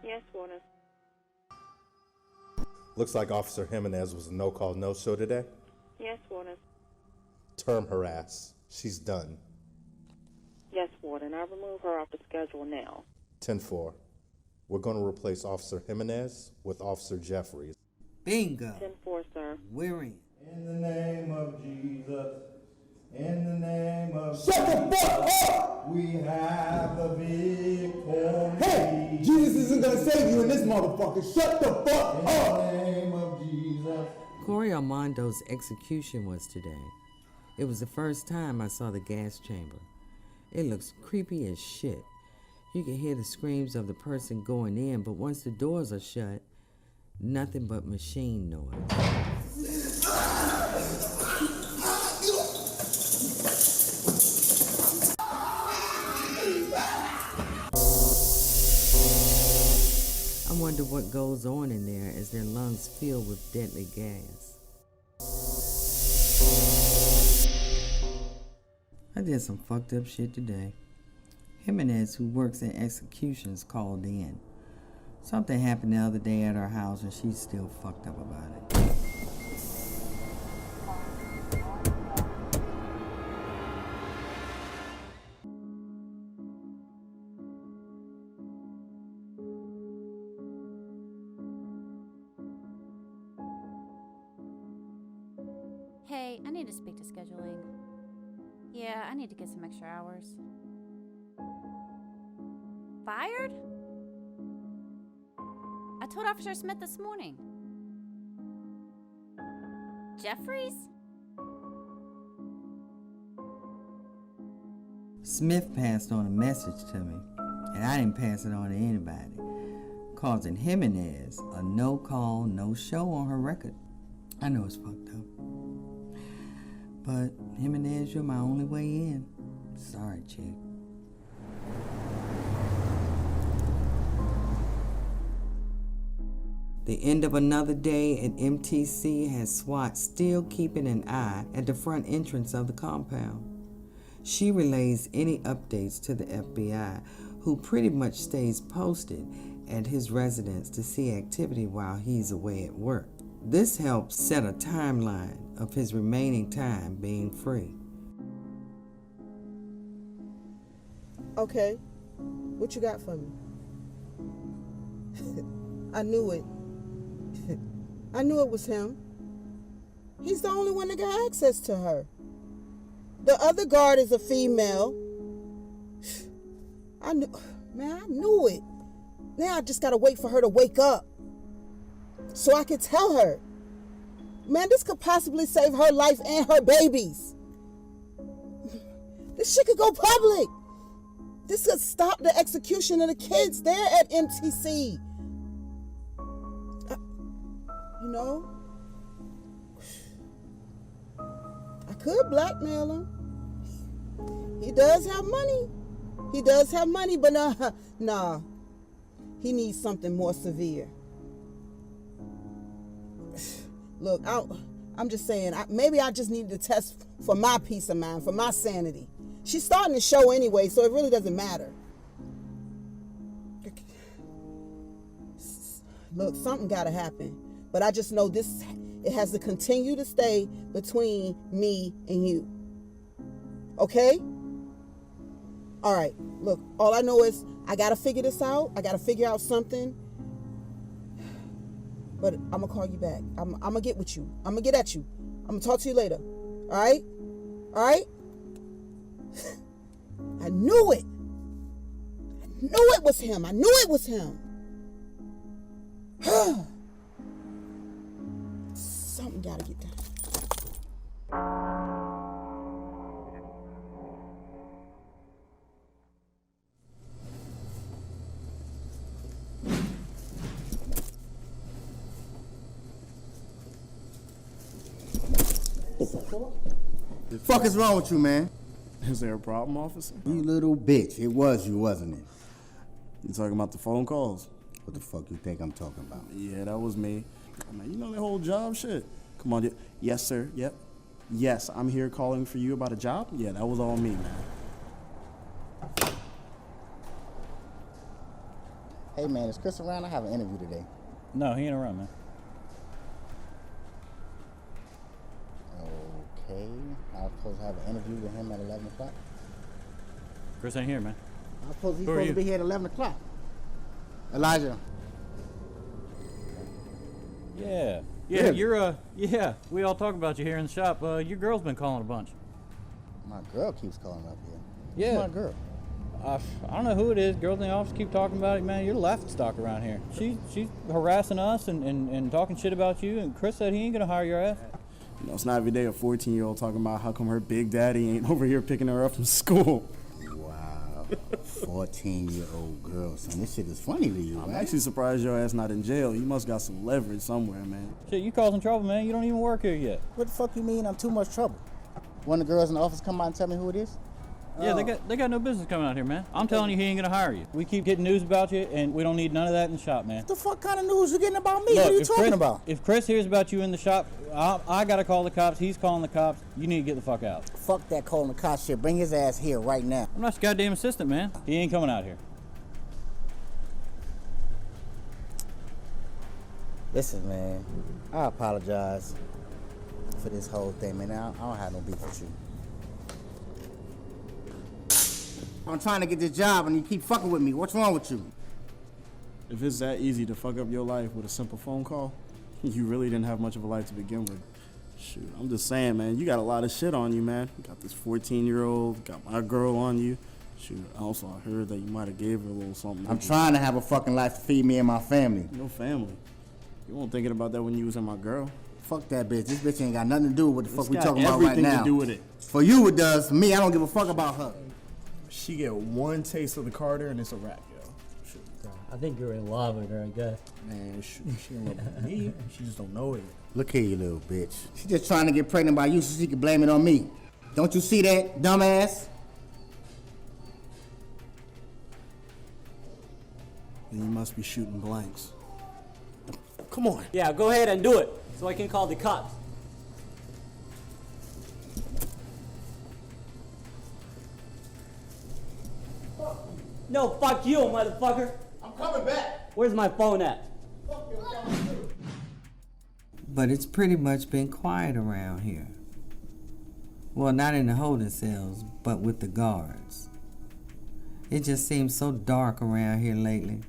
Yes, Warner. Looks like Officer Jimenez was a no-call, no-show today. Yes, Warner. Term her ass. She's done. Yes, Warden. I remove her off the schedule now. 10-4. We're going to replace Officer Jimenez with Officer Jeffries. Bingo. 10-4, sir. We're in. In the name of Jesus. In the name of Shut the fuck up! We have the victory. Hey, Jesus isn't gonna save you in this motherfucker. Shut the fuck up! In the name of Jesus. Corey Armando's execution was today. It was the first time I saw the gas chamber. It looks creepy as shit. You can hear the screams of the person going in, but once the doors are shut, nothing but machine noise. I wonder what goes on in there as their lungs fill with deadly gas. I did some fucked up shit today. Jimenez, who works in executions, called in. Something happened the other day at her house and she's still fucked up about it. Hey, I need to speak to scheduling. Yeah, I need to get some extra hours. Fired? I told Officer Smith this morning. Jeffries? Smith passed on a message to me, and I didn't pass it on to anybody, causing Jimenez a no-call, no-show on her record. I know it's fucked up. But Jimenez, you're my only way in. Sorry, chick. The end of another day at MTC has SWAT still keeping an eye at the front entrance of the compound. She relays any updates to the FBI, who pretty much stays posted at his residence to see activity while he's away at work. This helps set a timeline of his remaining time being free. Okay, what you got for me? I knew it. I knew it was him. He's the only one that got access to her. The other guard is a female. I knew it. Now I just gotta wait for her to wake up so I can tell her. Man, this could possibly save her life and her babies. This shit could go public. This could stop the execution of the kids there at MTC. You know, I could blackmail him. He does have money. He does have money, but nah. He needs something more severe. Look, I'm just saying, maybe I just need to test for my peace of mind, for my sanity. She's starting to show anyway, so it really doesn't matter. Look, something gotta happen. But I just know it has to continue to stay between me and you. Okay? All right, look, all I know is I gotta figure this out. I gotta figure out something. But I'm gonna call you back. I'm gonna get with you. I'm gonna get at you. I'm gonna talk to you later. All right? All right? I knew it. I knew it was him. I knew it was him. Something gotta get done. The fuck is wrong with you, man? Is there a problem, officer? You little bitch. It was you, wasn't it? You talking about the phone calls? What the fuck you think I'm talking about? Yeah, that was me. Oh, man, you know that whole job shit. Come on, yes, sir. Yep. Yes, I'm here calling for you about a job. Yeah, that was all me, man. Hey, man, is Chris around? I have an interview today. No, he ain't around, man. Okay. I was supposed to have an interview with him at 11 o'clock. Chris ain't here, man. He's Who are supposed you? to be here at 11 o'clock. Elijah. Yeah. Really? You're, we all talk about you here in the shop. Your girl's been calling a bunch. My girl keeps calling up here. Yeah. Who's my girl? I don't know who it is. Girls in the office keep talking about it, man. You're the laughingstock around here. She's harassing us and talking shit about you, and Chris said he ain't gonna hire your ass. You know, it's not every day a 14-year-old talking about how come her big daddy ain't over here picking her up from school. Wow. 14-year-old girl, son. This shit is funny to you, I'm man. actually surprised your ass not in jail. You must got some leverage somewhere, man. Shit, you causing trouble, man. You don't even work here yet. What the fuck you mean I'm too much trouble? One of the girls in the office come out and tell me who it is? Yeah, they got no business coming out here, man. I'm telling you, he ain't gonna hire you. We keep getting news about you, and we don't need none of that in the shop, man. What the fuck kind of news you getting about me? Look, What are you if talking Chris, about? If Chris hears about you in the shop, I gotta call the cops. He's calling the cops. You need to get the fuck out. Fuck that calling the cops shit. Bring his ass here right now. I'm not your goddamn assistant, man. He ain't coming out here. Listen, man, I apologize for this whole thing, man. I don't have no beef with you. I'm trying to get this job and you keep fucking with me. What's wrong with you? If it's that easy to fuck up your life with a simple phone call, you really didn't have much of a life to begin with. Shoot, I'm just saying, man, you got a lot of shit on you, man. You got this 14-year-old, got my girl on you. Shoot, also I heard that you might have gave her a little something. I'm trying to have a fucking life to feed me and my family. No family. You weren't thinking about that when you was in my girl. Fuck that bitch. This bitch ain't got nothing to do with what the fuck we got talking about right everything now. to do with it. For you it does. For me, I don't give a fuck about her. She get one taste of the Carter and it's a wrap, yo. Shoot. I think you're in love with her, I guess. Man, she in love with me. She just don't know it. Look here, you little bitch. She just trying to get pregnant by you so she can blame it on me. Don't you see that, dumbass? Then you must be shooting blanks. Come on. Yeah, go ahead and do it so I can call the cops. No, fuck you, motherfucker. I'm coming back. Where's my phone at? But it's pretty much been quiet around here. Well, not in the holding cells, but with the guards. It just seems so dark around here lately.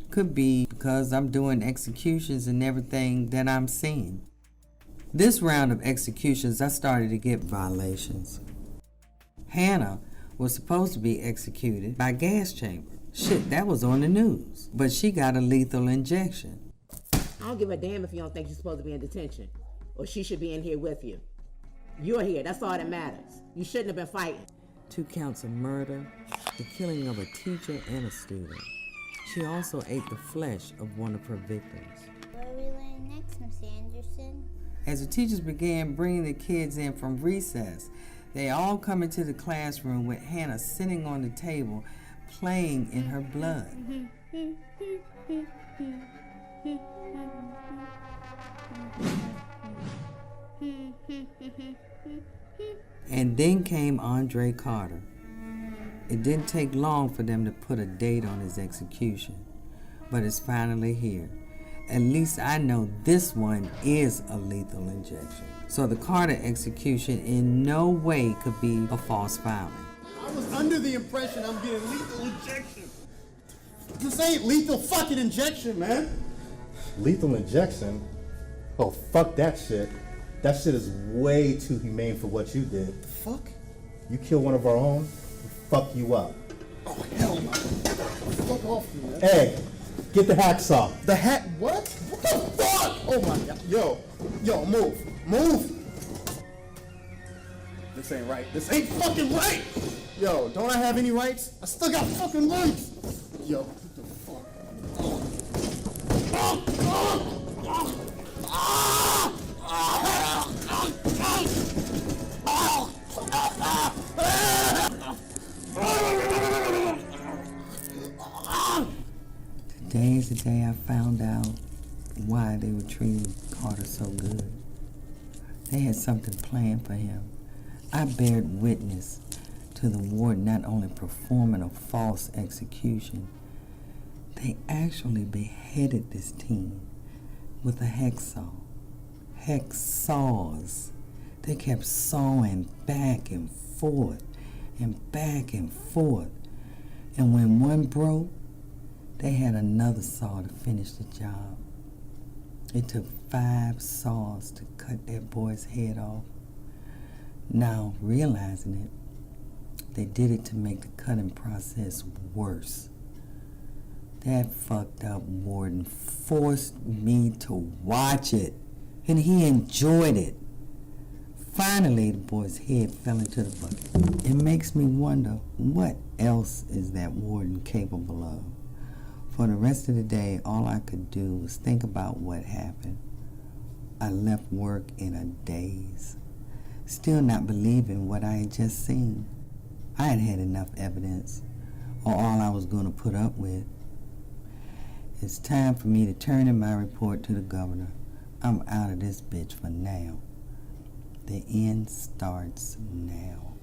Could be because I'm doing executions and everything that I'm seeing. This round of executions, I started to get violations. Hannah was supposed to be executed by gas chamber. Shit, that was on the news. But she got a lethal injection. I don't give a damn if you don't think you're supposed to be in detention. Or she should be in here with you. You're here, that's all that matters. You shouldn't have been fighting. 2 counts of murder, the killing of a teacher and a student. She also ate the flesh of one of her victims. What are we learning next, Miss Anderson? As the teachers began bringing the kids in from recess, they all come into the classroom with Hannah sitting on the table, playing in her blood. And then came Andre Carter. It didn't take long for them to put a date on his execution, but it's finally here. At least I know this one is a lethal injection. So the Carter execution in no way could be a false filing. I was under the impression I'm getting lethal injection. This ain't lethal fucking injection, man. Lethal injection? Oh, fuck that shit. That shit is way too humane for what you did. The fuck? You killed one of our own, we fuck you up. Oh, hell no. Fuck off, you, man. Hey, get the hacksaw. The hat? What? What the fuck? Oh my god. Yo, move. Move. This ain't right. This ain't fucking right. Yo, don't I have any rights? I still got fucking rights. Yo, what the fuck? Today is the day I found out why they were treating Carter so good. They had something planned for him. I bared witness to the warden not only performing a false execution, they actually beheaded this team with a hacksaw. Hacksaws. They kept sawing back and forth and back and forth. And when one broke, they had another saw to finish the job. It took 5 saws to cut that boy's head off. Now, realizing it, they did it to make the cutting process worse. That fucked up warden forced me to watch it, and he enjoyed it. Finally, the boy's head fell into the bucket. It makes me wonder, what else is that warden capable of? For the rest of the day, all I could do was think about what happened. I left work in a daze, still not believing what I had just seen. I had had enough evidence, or all I was going to put up with. It's time for me to turn in my report to the governor. I'm out of this bitch for now. The end starts now.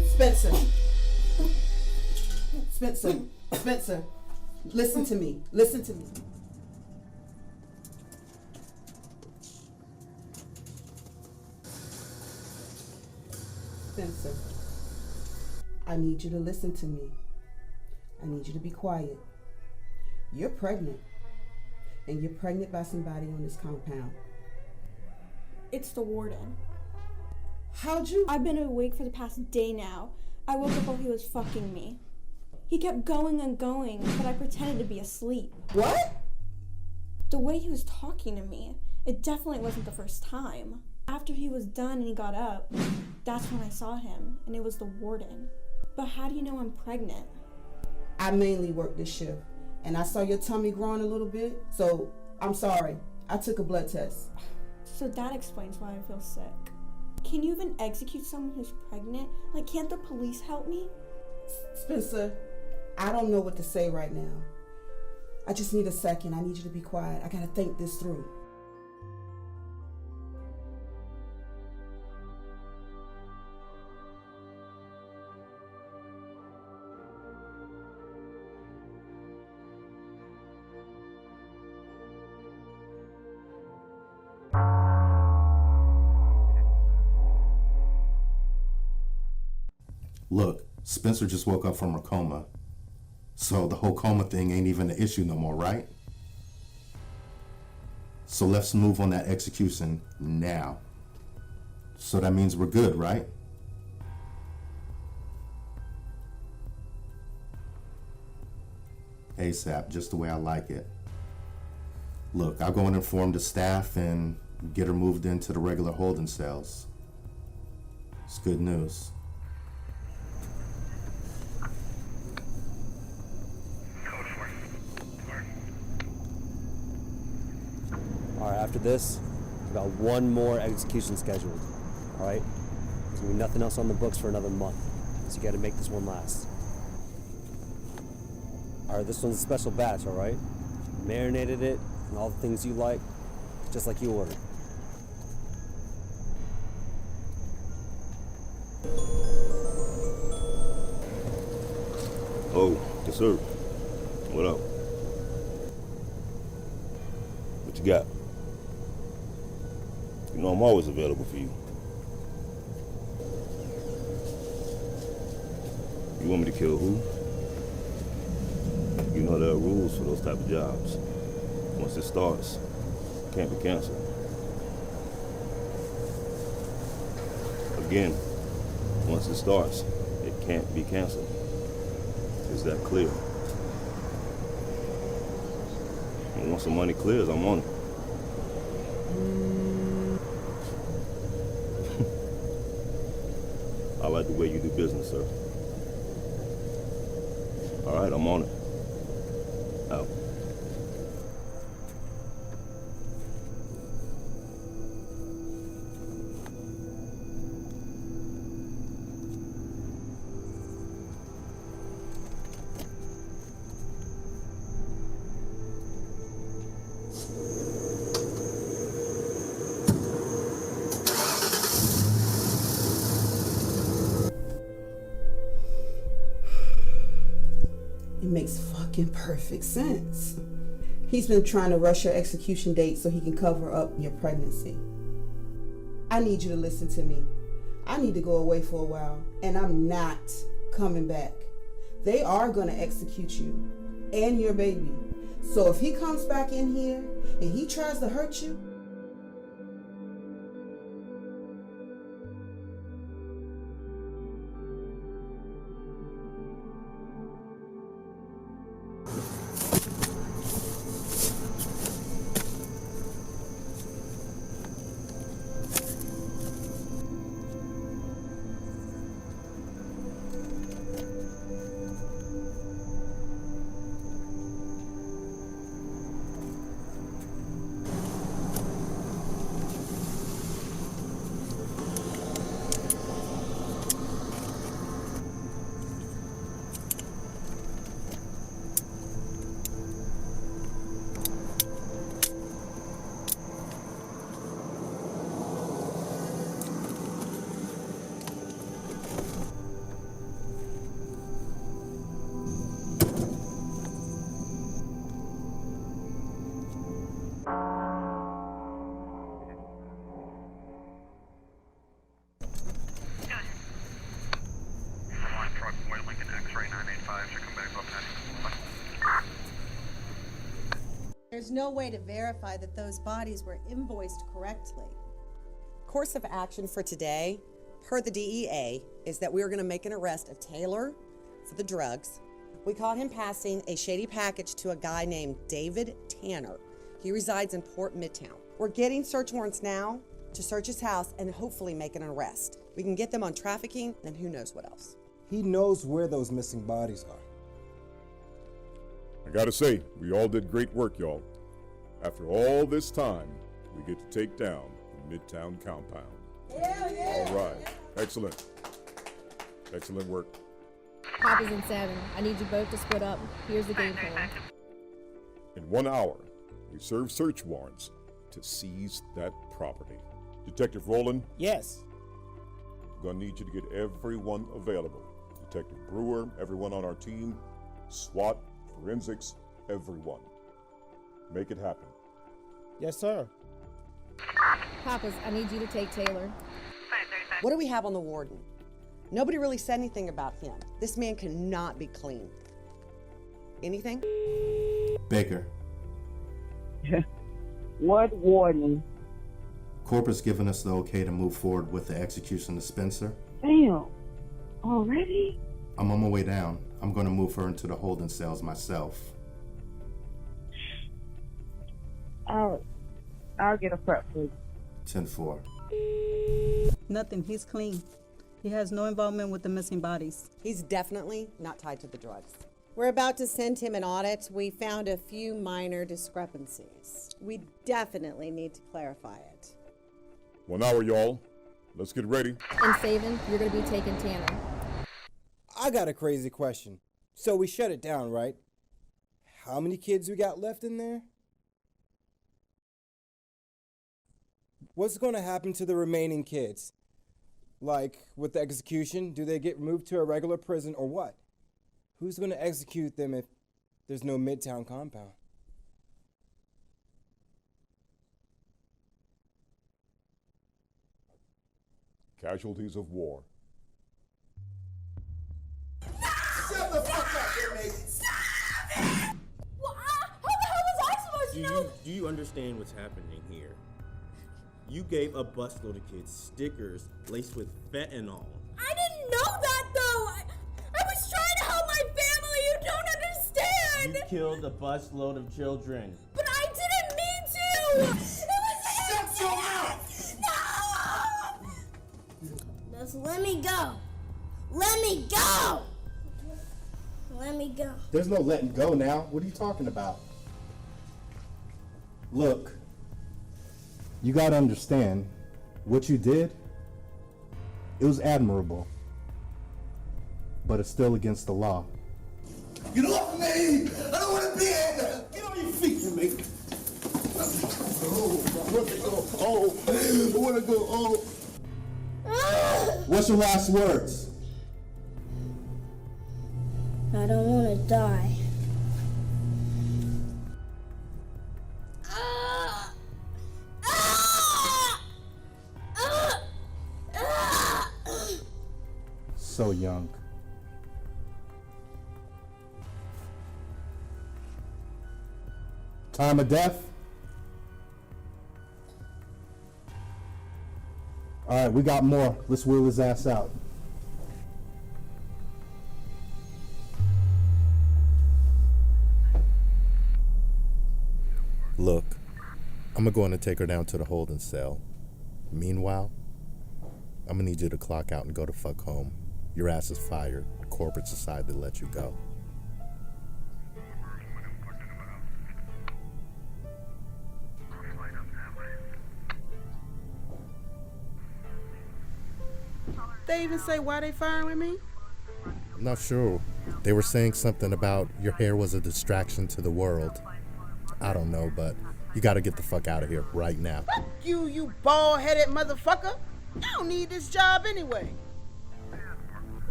Spencer. Spencer, listen to me. Listen to me. Spencer, I need you to listen to me. I need you to be quiet. You're pregnant. And you're pregnant by somebody on this compound. It's the warden. How'd you? I've been awake for the past day now. I woke up while he was fucking me. He kept going and going, but I pretended to be asleep. What? The way he was talking to me, it definitely wasn't the first time. After he was done and he got up, that's when I saw him, and it was the warden. But how do you know I'm pregnant? I mainly work this shift, and I saw your tummy growing a little bit, so I'm sorry. I took a blood test. So that explains why I feel sick. Can you even execute someone who's pregnant? Like, can't the police help me? Spencer, I don't know what to say right now. I just need a second. I need you to be quiet. I gotta think this through. Look, Spencer just woke up from a coma. So the whole coma thing ain't even an issue no more, right? So let's move on that execution now. So that means we're good, right? ASAP, just the way I like it. Look, I'll go and inform the staff and get her moved into the regular holding cells. It's good news. Alright, after this, we've got one more execution scheduled. Alright? There's gonna be nothing else on the books for another month. So you gotta make this one last. Alright, this one's a special batch, alright? Marinated it, and all the things you like, just like you ordered. Oh, yes sir. What up? What you got? You know I'm always available for you. You want me to kill who? You know there are rules for those type of jobs. Once it starts, it can't be canceled. Again, once it starts, it can't be canceled. Is that clear? And once the money clears, I'm on it. I like the way you do business, sir. All right, I'm on it. Out. It makes fucking perfect sense. He's been trying to rush your execution date so he can cover up your pregnancy. I need you to listen to me. I need to go away for a while, and I'm not coming back. They are going to execute you and your baby. So if he comes back in here and he tries to hurt you, There's no way to verify that those bodies were invoiced correctly. Course of action for today, per the DEA, is that we are going to make an arrest of Taylor for the drugs. We caught him passing a shady package to a guy named David Tanner. He resides in Port Midtown. We're getting search warrants now to search his house and hopefully make an arrest. We can get them on trafficking and who knows what else. He knows where those missing bodies are. I gotta say, we all did great work, y'all. After all this time, we get to take down the Midtown compound. All right. Excellent. Excellent work. Papa's in 7. I need you both to split up. Here's the game plan. In 1 hour, we serve search warrants to seize that property. Detective Rowland? Yes. I'm gonna need you to get everyone available. Detective Brewer, everyone on our team, SWAT, forensics, everyone. Make it happen. Yes, sir. Papa's, I need you to take Taylor. What do we have on the warden? Nobody really said anything about him. This man cannot be clean. Anything? Baker, What warden? Corporate given us the okay to move forward with the execution of Spencer. Damn. Already? I'm on my way down. I'm going to move her into the holding cells myself. I'll get a prep for you. 10-4. Nothing. He's clean. He has no involvement with the missing bodies. He's definitely not tied to the drugs. We're about to send him an audit. We found a few minor discrepancies. We definitely need to clarify it. 1 hour, y'all. Let's get ready. And Saban, you're going to be taking Tanner. I got a crazy question. So we shut it down, right? How many kids we got left in there? What's going to happen to the remaining kids? Like, with the execution, do they get moved to a regular prison or what? Who's going to execute them if there's no Midtown compound? Casualties of war. Shut the fuck up, inmate! How the hell was I supposed to know? Do you understand what's happening here? You gave a busload of kids stickers laced with fentanyl. I didn't know that though. I was trying to help my family. You don't understand. You killed a busload of children. But I didn't mean to. It was Shut your mouth! No! Just let me go. Let me go. Let me go. There's no letting go now. What are you talking about? Look, you gotta understand, what you did, it was admirable, but it's still against the law. Get off me! I don't want to be in there! Get on your feet, you mate! I want to go home. I want to go home. What's your last words? I don't want to die. so young. Time of death? All right, we got more. Let's wheel his ass out. Look, I'm going to take her down to the holding cell. Meanwhile, I'm gonna need you to clock out and go to fuck home. Your ass is fired. Corporate's decided to let you go. They even say why they firing me? I'm not sure. They were saying something about your hair was a distraction to the world. I don't know, but you gotta get the fuck out of here right now. Fuck you, you bald-headed motherfucker. I don't need this job anyway.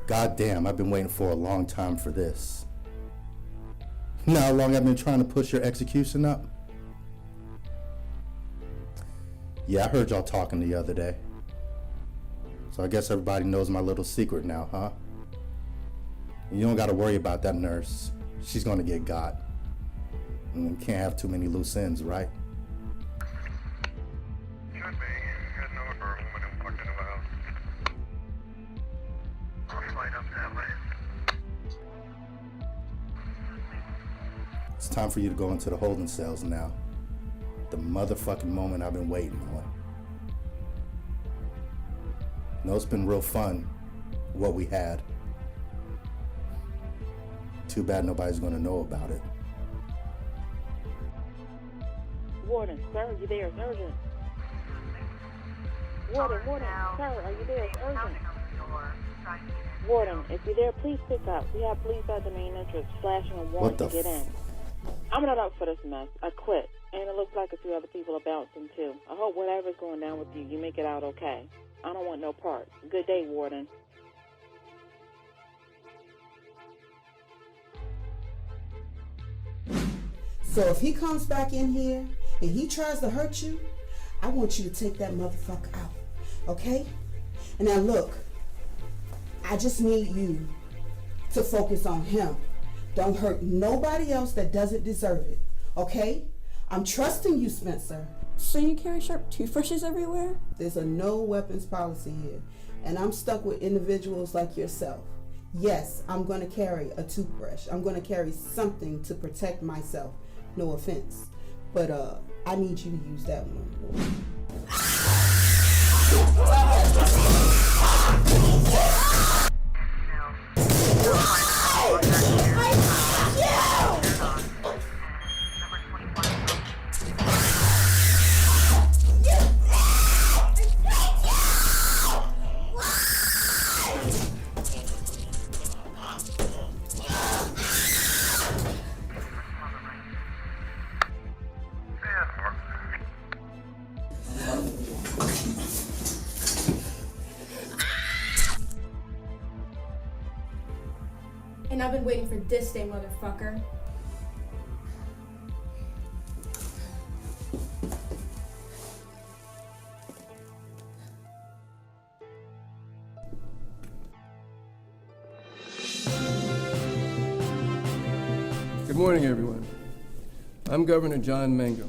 God damn, I've been waiting for a long time for this. You know how long I've been trying to push your execution up? Yeah, I heard y'all talking the other day. So I guess everybody knows my little secret now, huh? You don't gotta worry about that nurse. She's gonna get got. And can't have too many loose ends, right? It's time for you to go into the holding cells now. The motherfucking moment I've been waiting on. No, it's been real fun, what we had. Too bad nobody's gonna know about it. Warden, sir, are you there? It's urgent. Warden, sir, are you there? It's urgent. Warden, if you're there, please pick up. We have police at the main entrance flashing a warrant to get in. I'm not up for this mess. I quit. And it looks like a few other people are bouncing too. I hope whatever's going down with you, you make it out okay. I don't want no part. Good day, Warden. So if he comes back in here and he tries to hurt you, I want you to take that motherfucker out, okay? And now look, I just need you to focus on him. Don't hurt nobody else that doesn't deserve it, okay? I'm trusting you, Spencer. So you carry sharp toothbrushes everywhere? There's a no weapons policy here, and I'm stuck with individuals like yourself. Yes, I'm gonna carry a toothbrush. I'm gonna carry something to protect myself. No offense, but I need you to use that one. And I've been waiting for this day, motherfucker. Good morning, everyone. I'm Governor John Mango.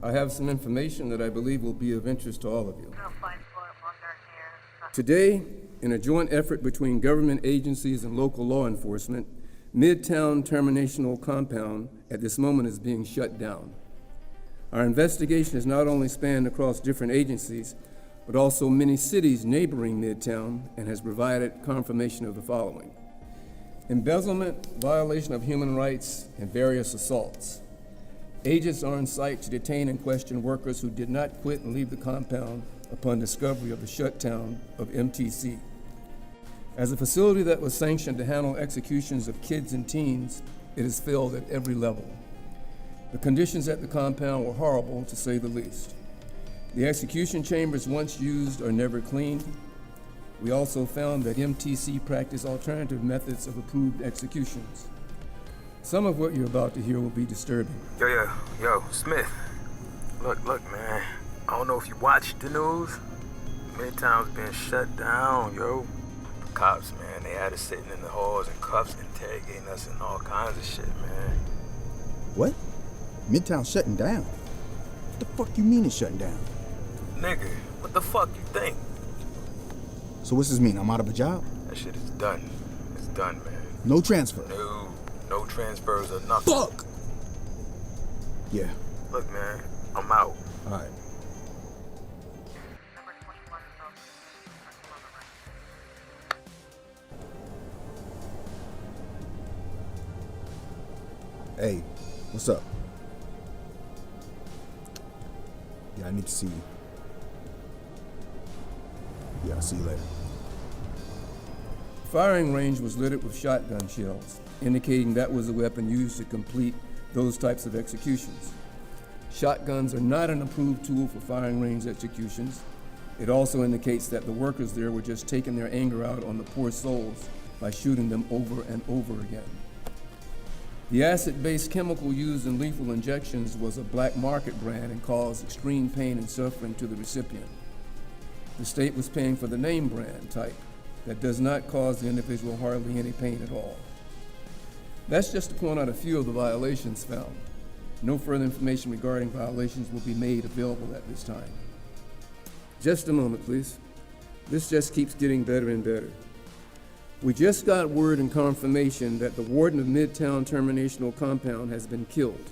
I have some information that I believe will be of interest to all of you. Today, in a joint effort between government agencies and local law enforcement, Midtown Terminational Compound at this moment is being shut down. Our investigation has not only spanned across different agencies, but also many cities neighboring Midtown and has provided confirmation of the following: embezzlement, violation of human rights, and various assaults. Agents are on site to detain and question workers who did not quit and leave the compound upon discovery of the shutdown of MTC. As a facility that was sanctioned to handle executions of kids and teens, it is filled at every level. The conditions at the compound were horrible, to say the least. The execution chambers once used are never cleaned. We also found that MTC practiced alternative methods of approved executions. Some of what you're about to hear will be disturbing. Yo, Smith. Look, man. I don't know if you watched the news. Midtown's been shut down, yo. cops, man. They had us sitting in the halls in cuffs, interrogating us and all kinds of shit, man. What? Midtown shutting down? What the fuck you mean it's shutting down? Nigga, what the fuck you think? So what's this mean? I'm out of a job? That shit is done. It's done, man. No transfer? No transfers or nothing. Fuck! Yeah. Look, man, I'm out. Alright. Hey, what's up? Yeah, I need to see you. Yeah, I'll see you later. The firing range was littered with shotgun shells, indicating that was the weapon used to complete those types of executions. Shotguns are not an approved tool for firing range executions. It also indicates that the workers there were just taking their anger out on the poor souls by shooting them over and over again. The acid-based chemical used in lethal injections was a black market brand and caused extreme pain and suffering to the recipient. The state was paying for the name brand type that does not cause the individual hardly any pain at all. That's just to point out a few of the violations found. No further information regarding violations will be made available at this time. Just a moment, please. This just keeps getting better and better. We just got word and confirmation that the warden of Midtown Terminational Compound has been killed.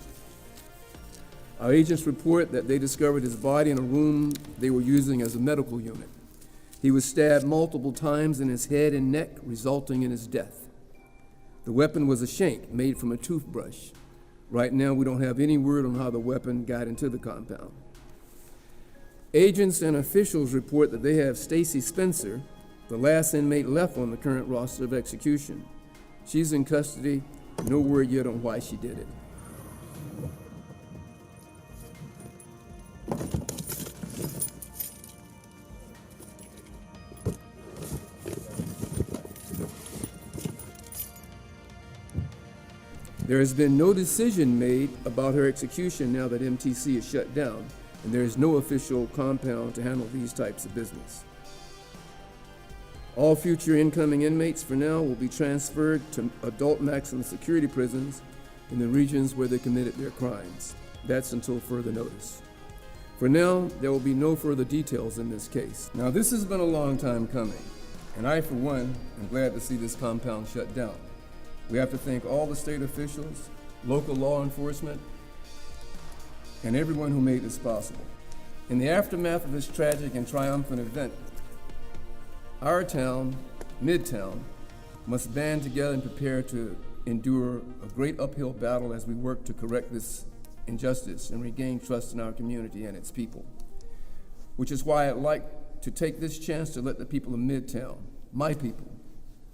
Our agents report that they discovered his body in a room they were using as a medical unit. He was stabbed multiple times in his head and neck, resulting in his death. The weapon was a shank made from a toothbrush. Right now, we don't have any word on how the weapon got into the compound. Agents and officials report that they have Stacy Spencer, the last inmate left on the current roster of execution. She's in custody. No word yet on why she did it. There has been no decision made about her execution now that MTC is shut down, and there is no official compound to handle these types of business. All future incoming inmates for now will be transferred to adult maximum security prisons in the regions where they committed their crimes. That's until further notice. For now, there will be no further details in this case. Now, this has been a long time coming, and I, for one, am glad to see this compound shut down. We have to thank all the state officials, local law enforcement, and everyone who made this possible. In the aftermath of this tragic and triumphant event, our town, Midtown, must band together and prepare to endure a great uphill battle as we work to correct this injustice and regain trust in our community and its people. Which is why I'd like to take this chance to let the people of Midtown, my people,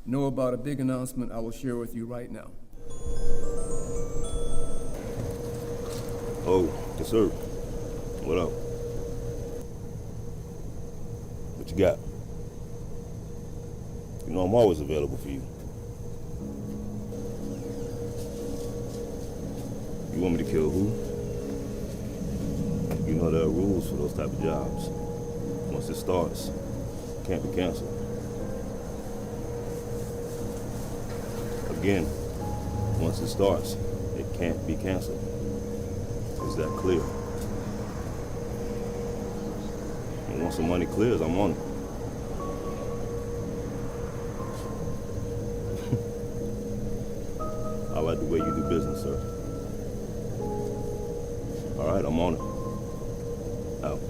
know about a big announcement I will share with you right now. Oh, yes, sir. What up? What you got? You know I'm always available for you. You want me to kill who? You know there are rules for those type of jobs. Once it starts, it can't be canceled. Again, once it starts, it can't be canceled. Is that clear? And once the money clears, I'm on it. I like the way you do business, sir. All right, I'm on it. Out.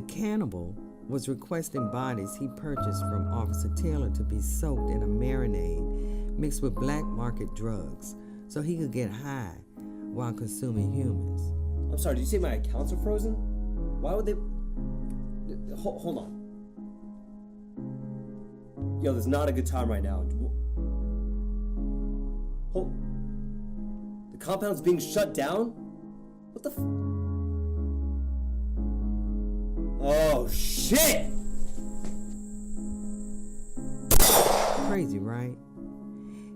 cannibal was requesting bodies he purchased from Officer Taylor to be soaked in a marinade mixed with black market drugs so he could get high while consuming humans. I'm sorry, did you say my accounts are frozen? Why would they... Hold on. Yo, there's not a good time right now. Hold... The compound's being shut down? What the Oh, shit! Crazy, right?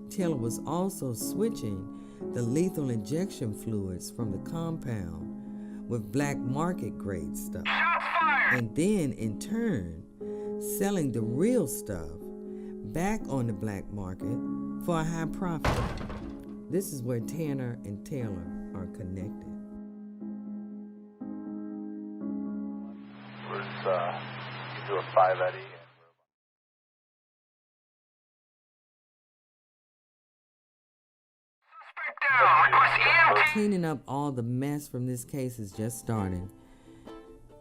Taylor was also switching the lethal injection fluids from the compound with black market grade stuff. And then, in turn, selling the real stuff back on the black market for a high profit. This is where Tanner and Taylor are connected. You do a 5 Eddie. Cleaning up all the mess from this case is just starting.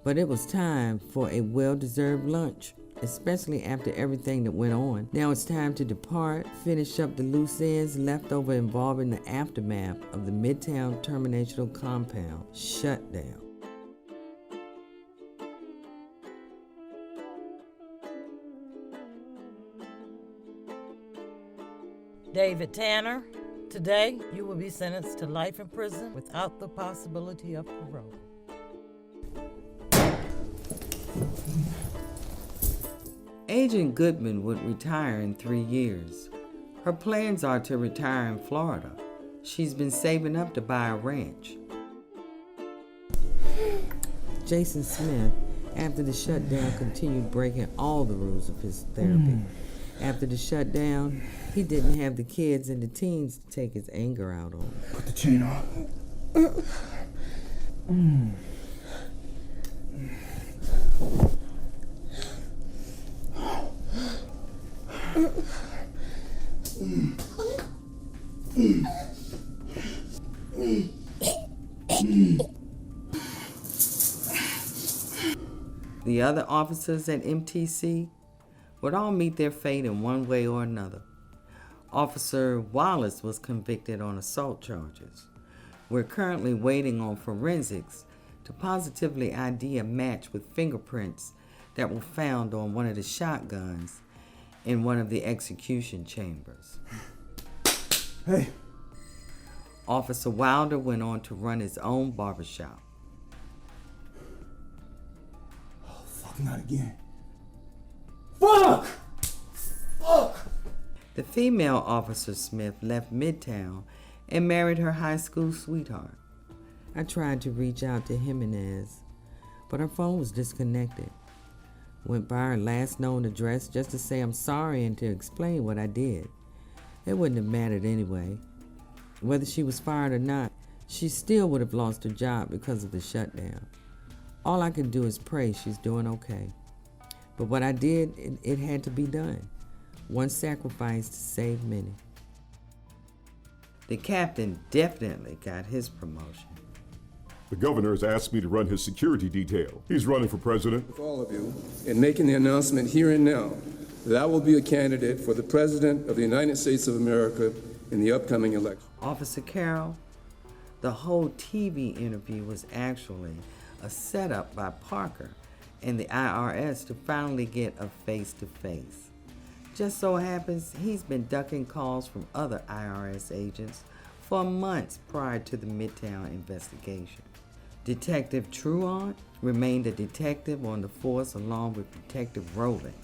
But it was time for a well-deserved lunch, especially after everything that went on. Now it's time to depart, finish up the loose ends left over involving the aftermath of the Midtown terminational compound shutdown. David Tanner, today you will be sentenced to life in prison without the possibility of parole. Agent Goodman would retire in 3 years. Her plans are to retire in Florida. She's been saving up to buy a ranch. Jason Smith, after the shutdown, continued breaking all the rules of his therapy. After the shutdown, he didn't have the kids and the teens to take his anger out on. Put the chain on. The other officers at MTC would all meet their fate in one way or another. Officer Wallace was convicted on assault charges. We're currently waiting on forensics to positively ID a match with fingerprints that were found on one of the shotguns in one of the execution chambers. Hey. Officer Wilder went on to run his own barbershop. Oh, fuck, not again. Fuck! Fuck! The female Officer Smith left Midtown and married her high school sweetheart. I tried to reach out to Jimenez, but her phone was disconnected. Went by her last known address just to say I'm sorry and to explain what I did. It wouldn't have mattered anyway. Whether she was fired or not, she still would have lost her job because of the shutdown. All I can do is pray she's doing okay. But what I did, it had to be done. One sacrifice to save many. The captain definitely got his promotion. The governor has asked me to run his security detail. He's running for president. With all of you, in making the announcement here and now that I will be a candidate for the President of the United States of America in the upcoming election. Officer Carroll, the whole TV interview was actually a setup by Parker and the IRS to finally get a face-to-face. Just so happens he's been ducking calls from other IRS agents for months prior to the Midtown investigation. Detective Truant remained a detective on the force along with Detective Rowland.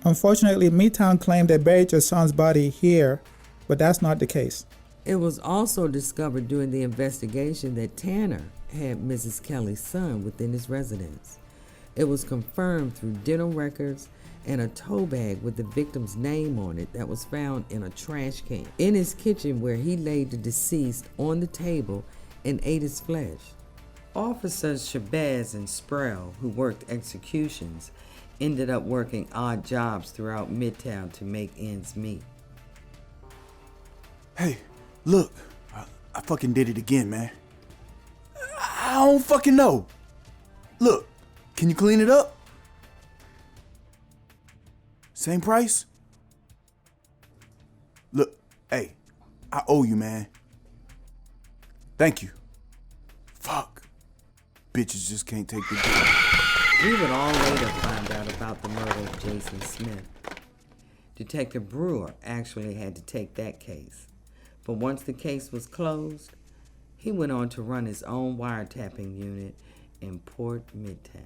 Unfortunately, Midtown claimed they buried your son's body here, but that's not the case. It was also discovered during the investigation that Tanner had Mrs. Kelly's son within his residence. It was confirmed through dental records and a tow bag with the victim's name on it that was found in a trash can in his kitchen, where he laid the deceased on the table and ate his flesh. Officers Shabazz and Sproul, who worked executions, ended up working odd jobs throughout Midtown to make ends meet. Hey, look, I fucking did it again, man. I don't fucking know. Look, Can you clean it up? Same price? Look, hey, I owe you, man. Thank you. Fuck. Bitches just can't take the deal. We would all later find out about the murder of Jason Smith. Detective Brewer actually had to take that case. But once the case was closed, he went on to run his own wiretapping unit in Port Midtown.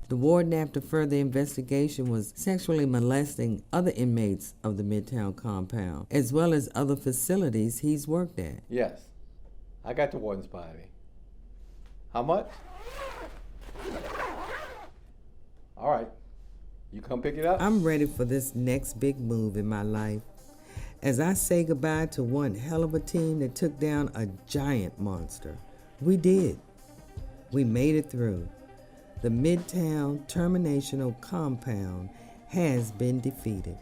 The warden, after further investigation, was sexually molesting other inmates of the Midtown compound, as well as other facilities he's worked at. Yes, I got the warden's body. How much? All right, you come pick it up? I'm ready for this next big move in my life, as I say goodbye to one hell of a team that took down a giant monster. We did. We made it through. The Midtown Terminational Compound has been defeated.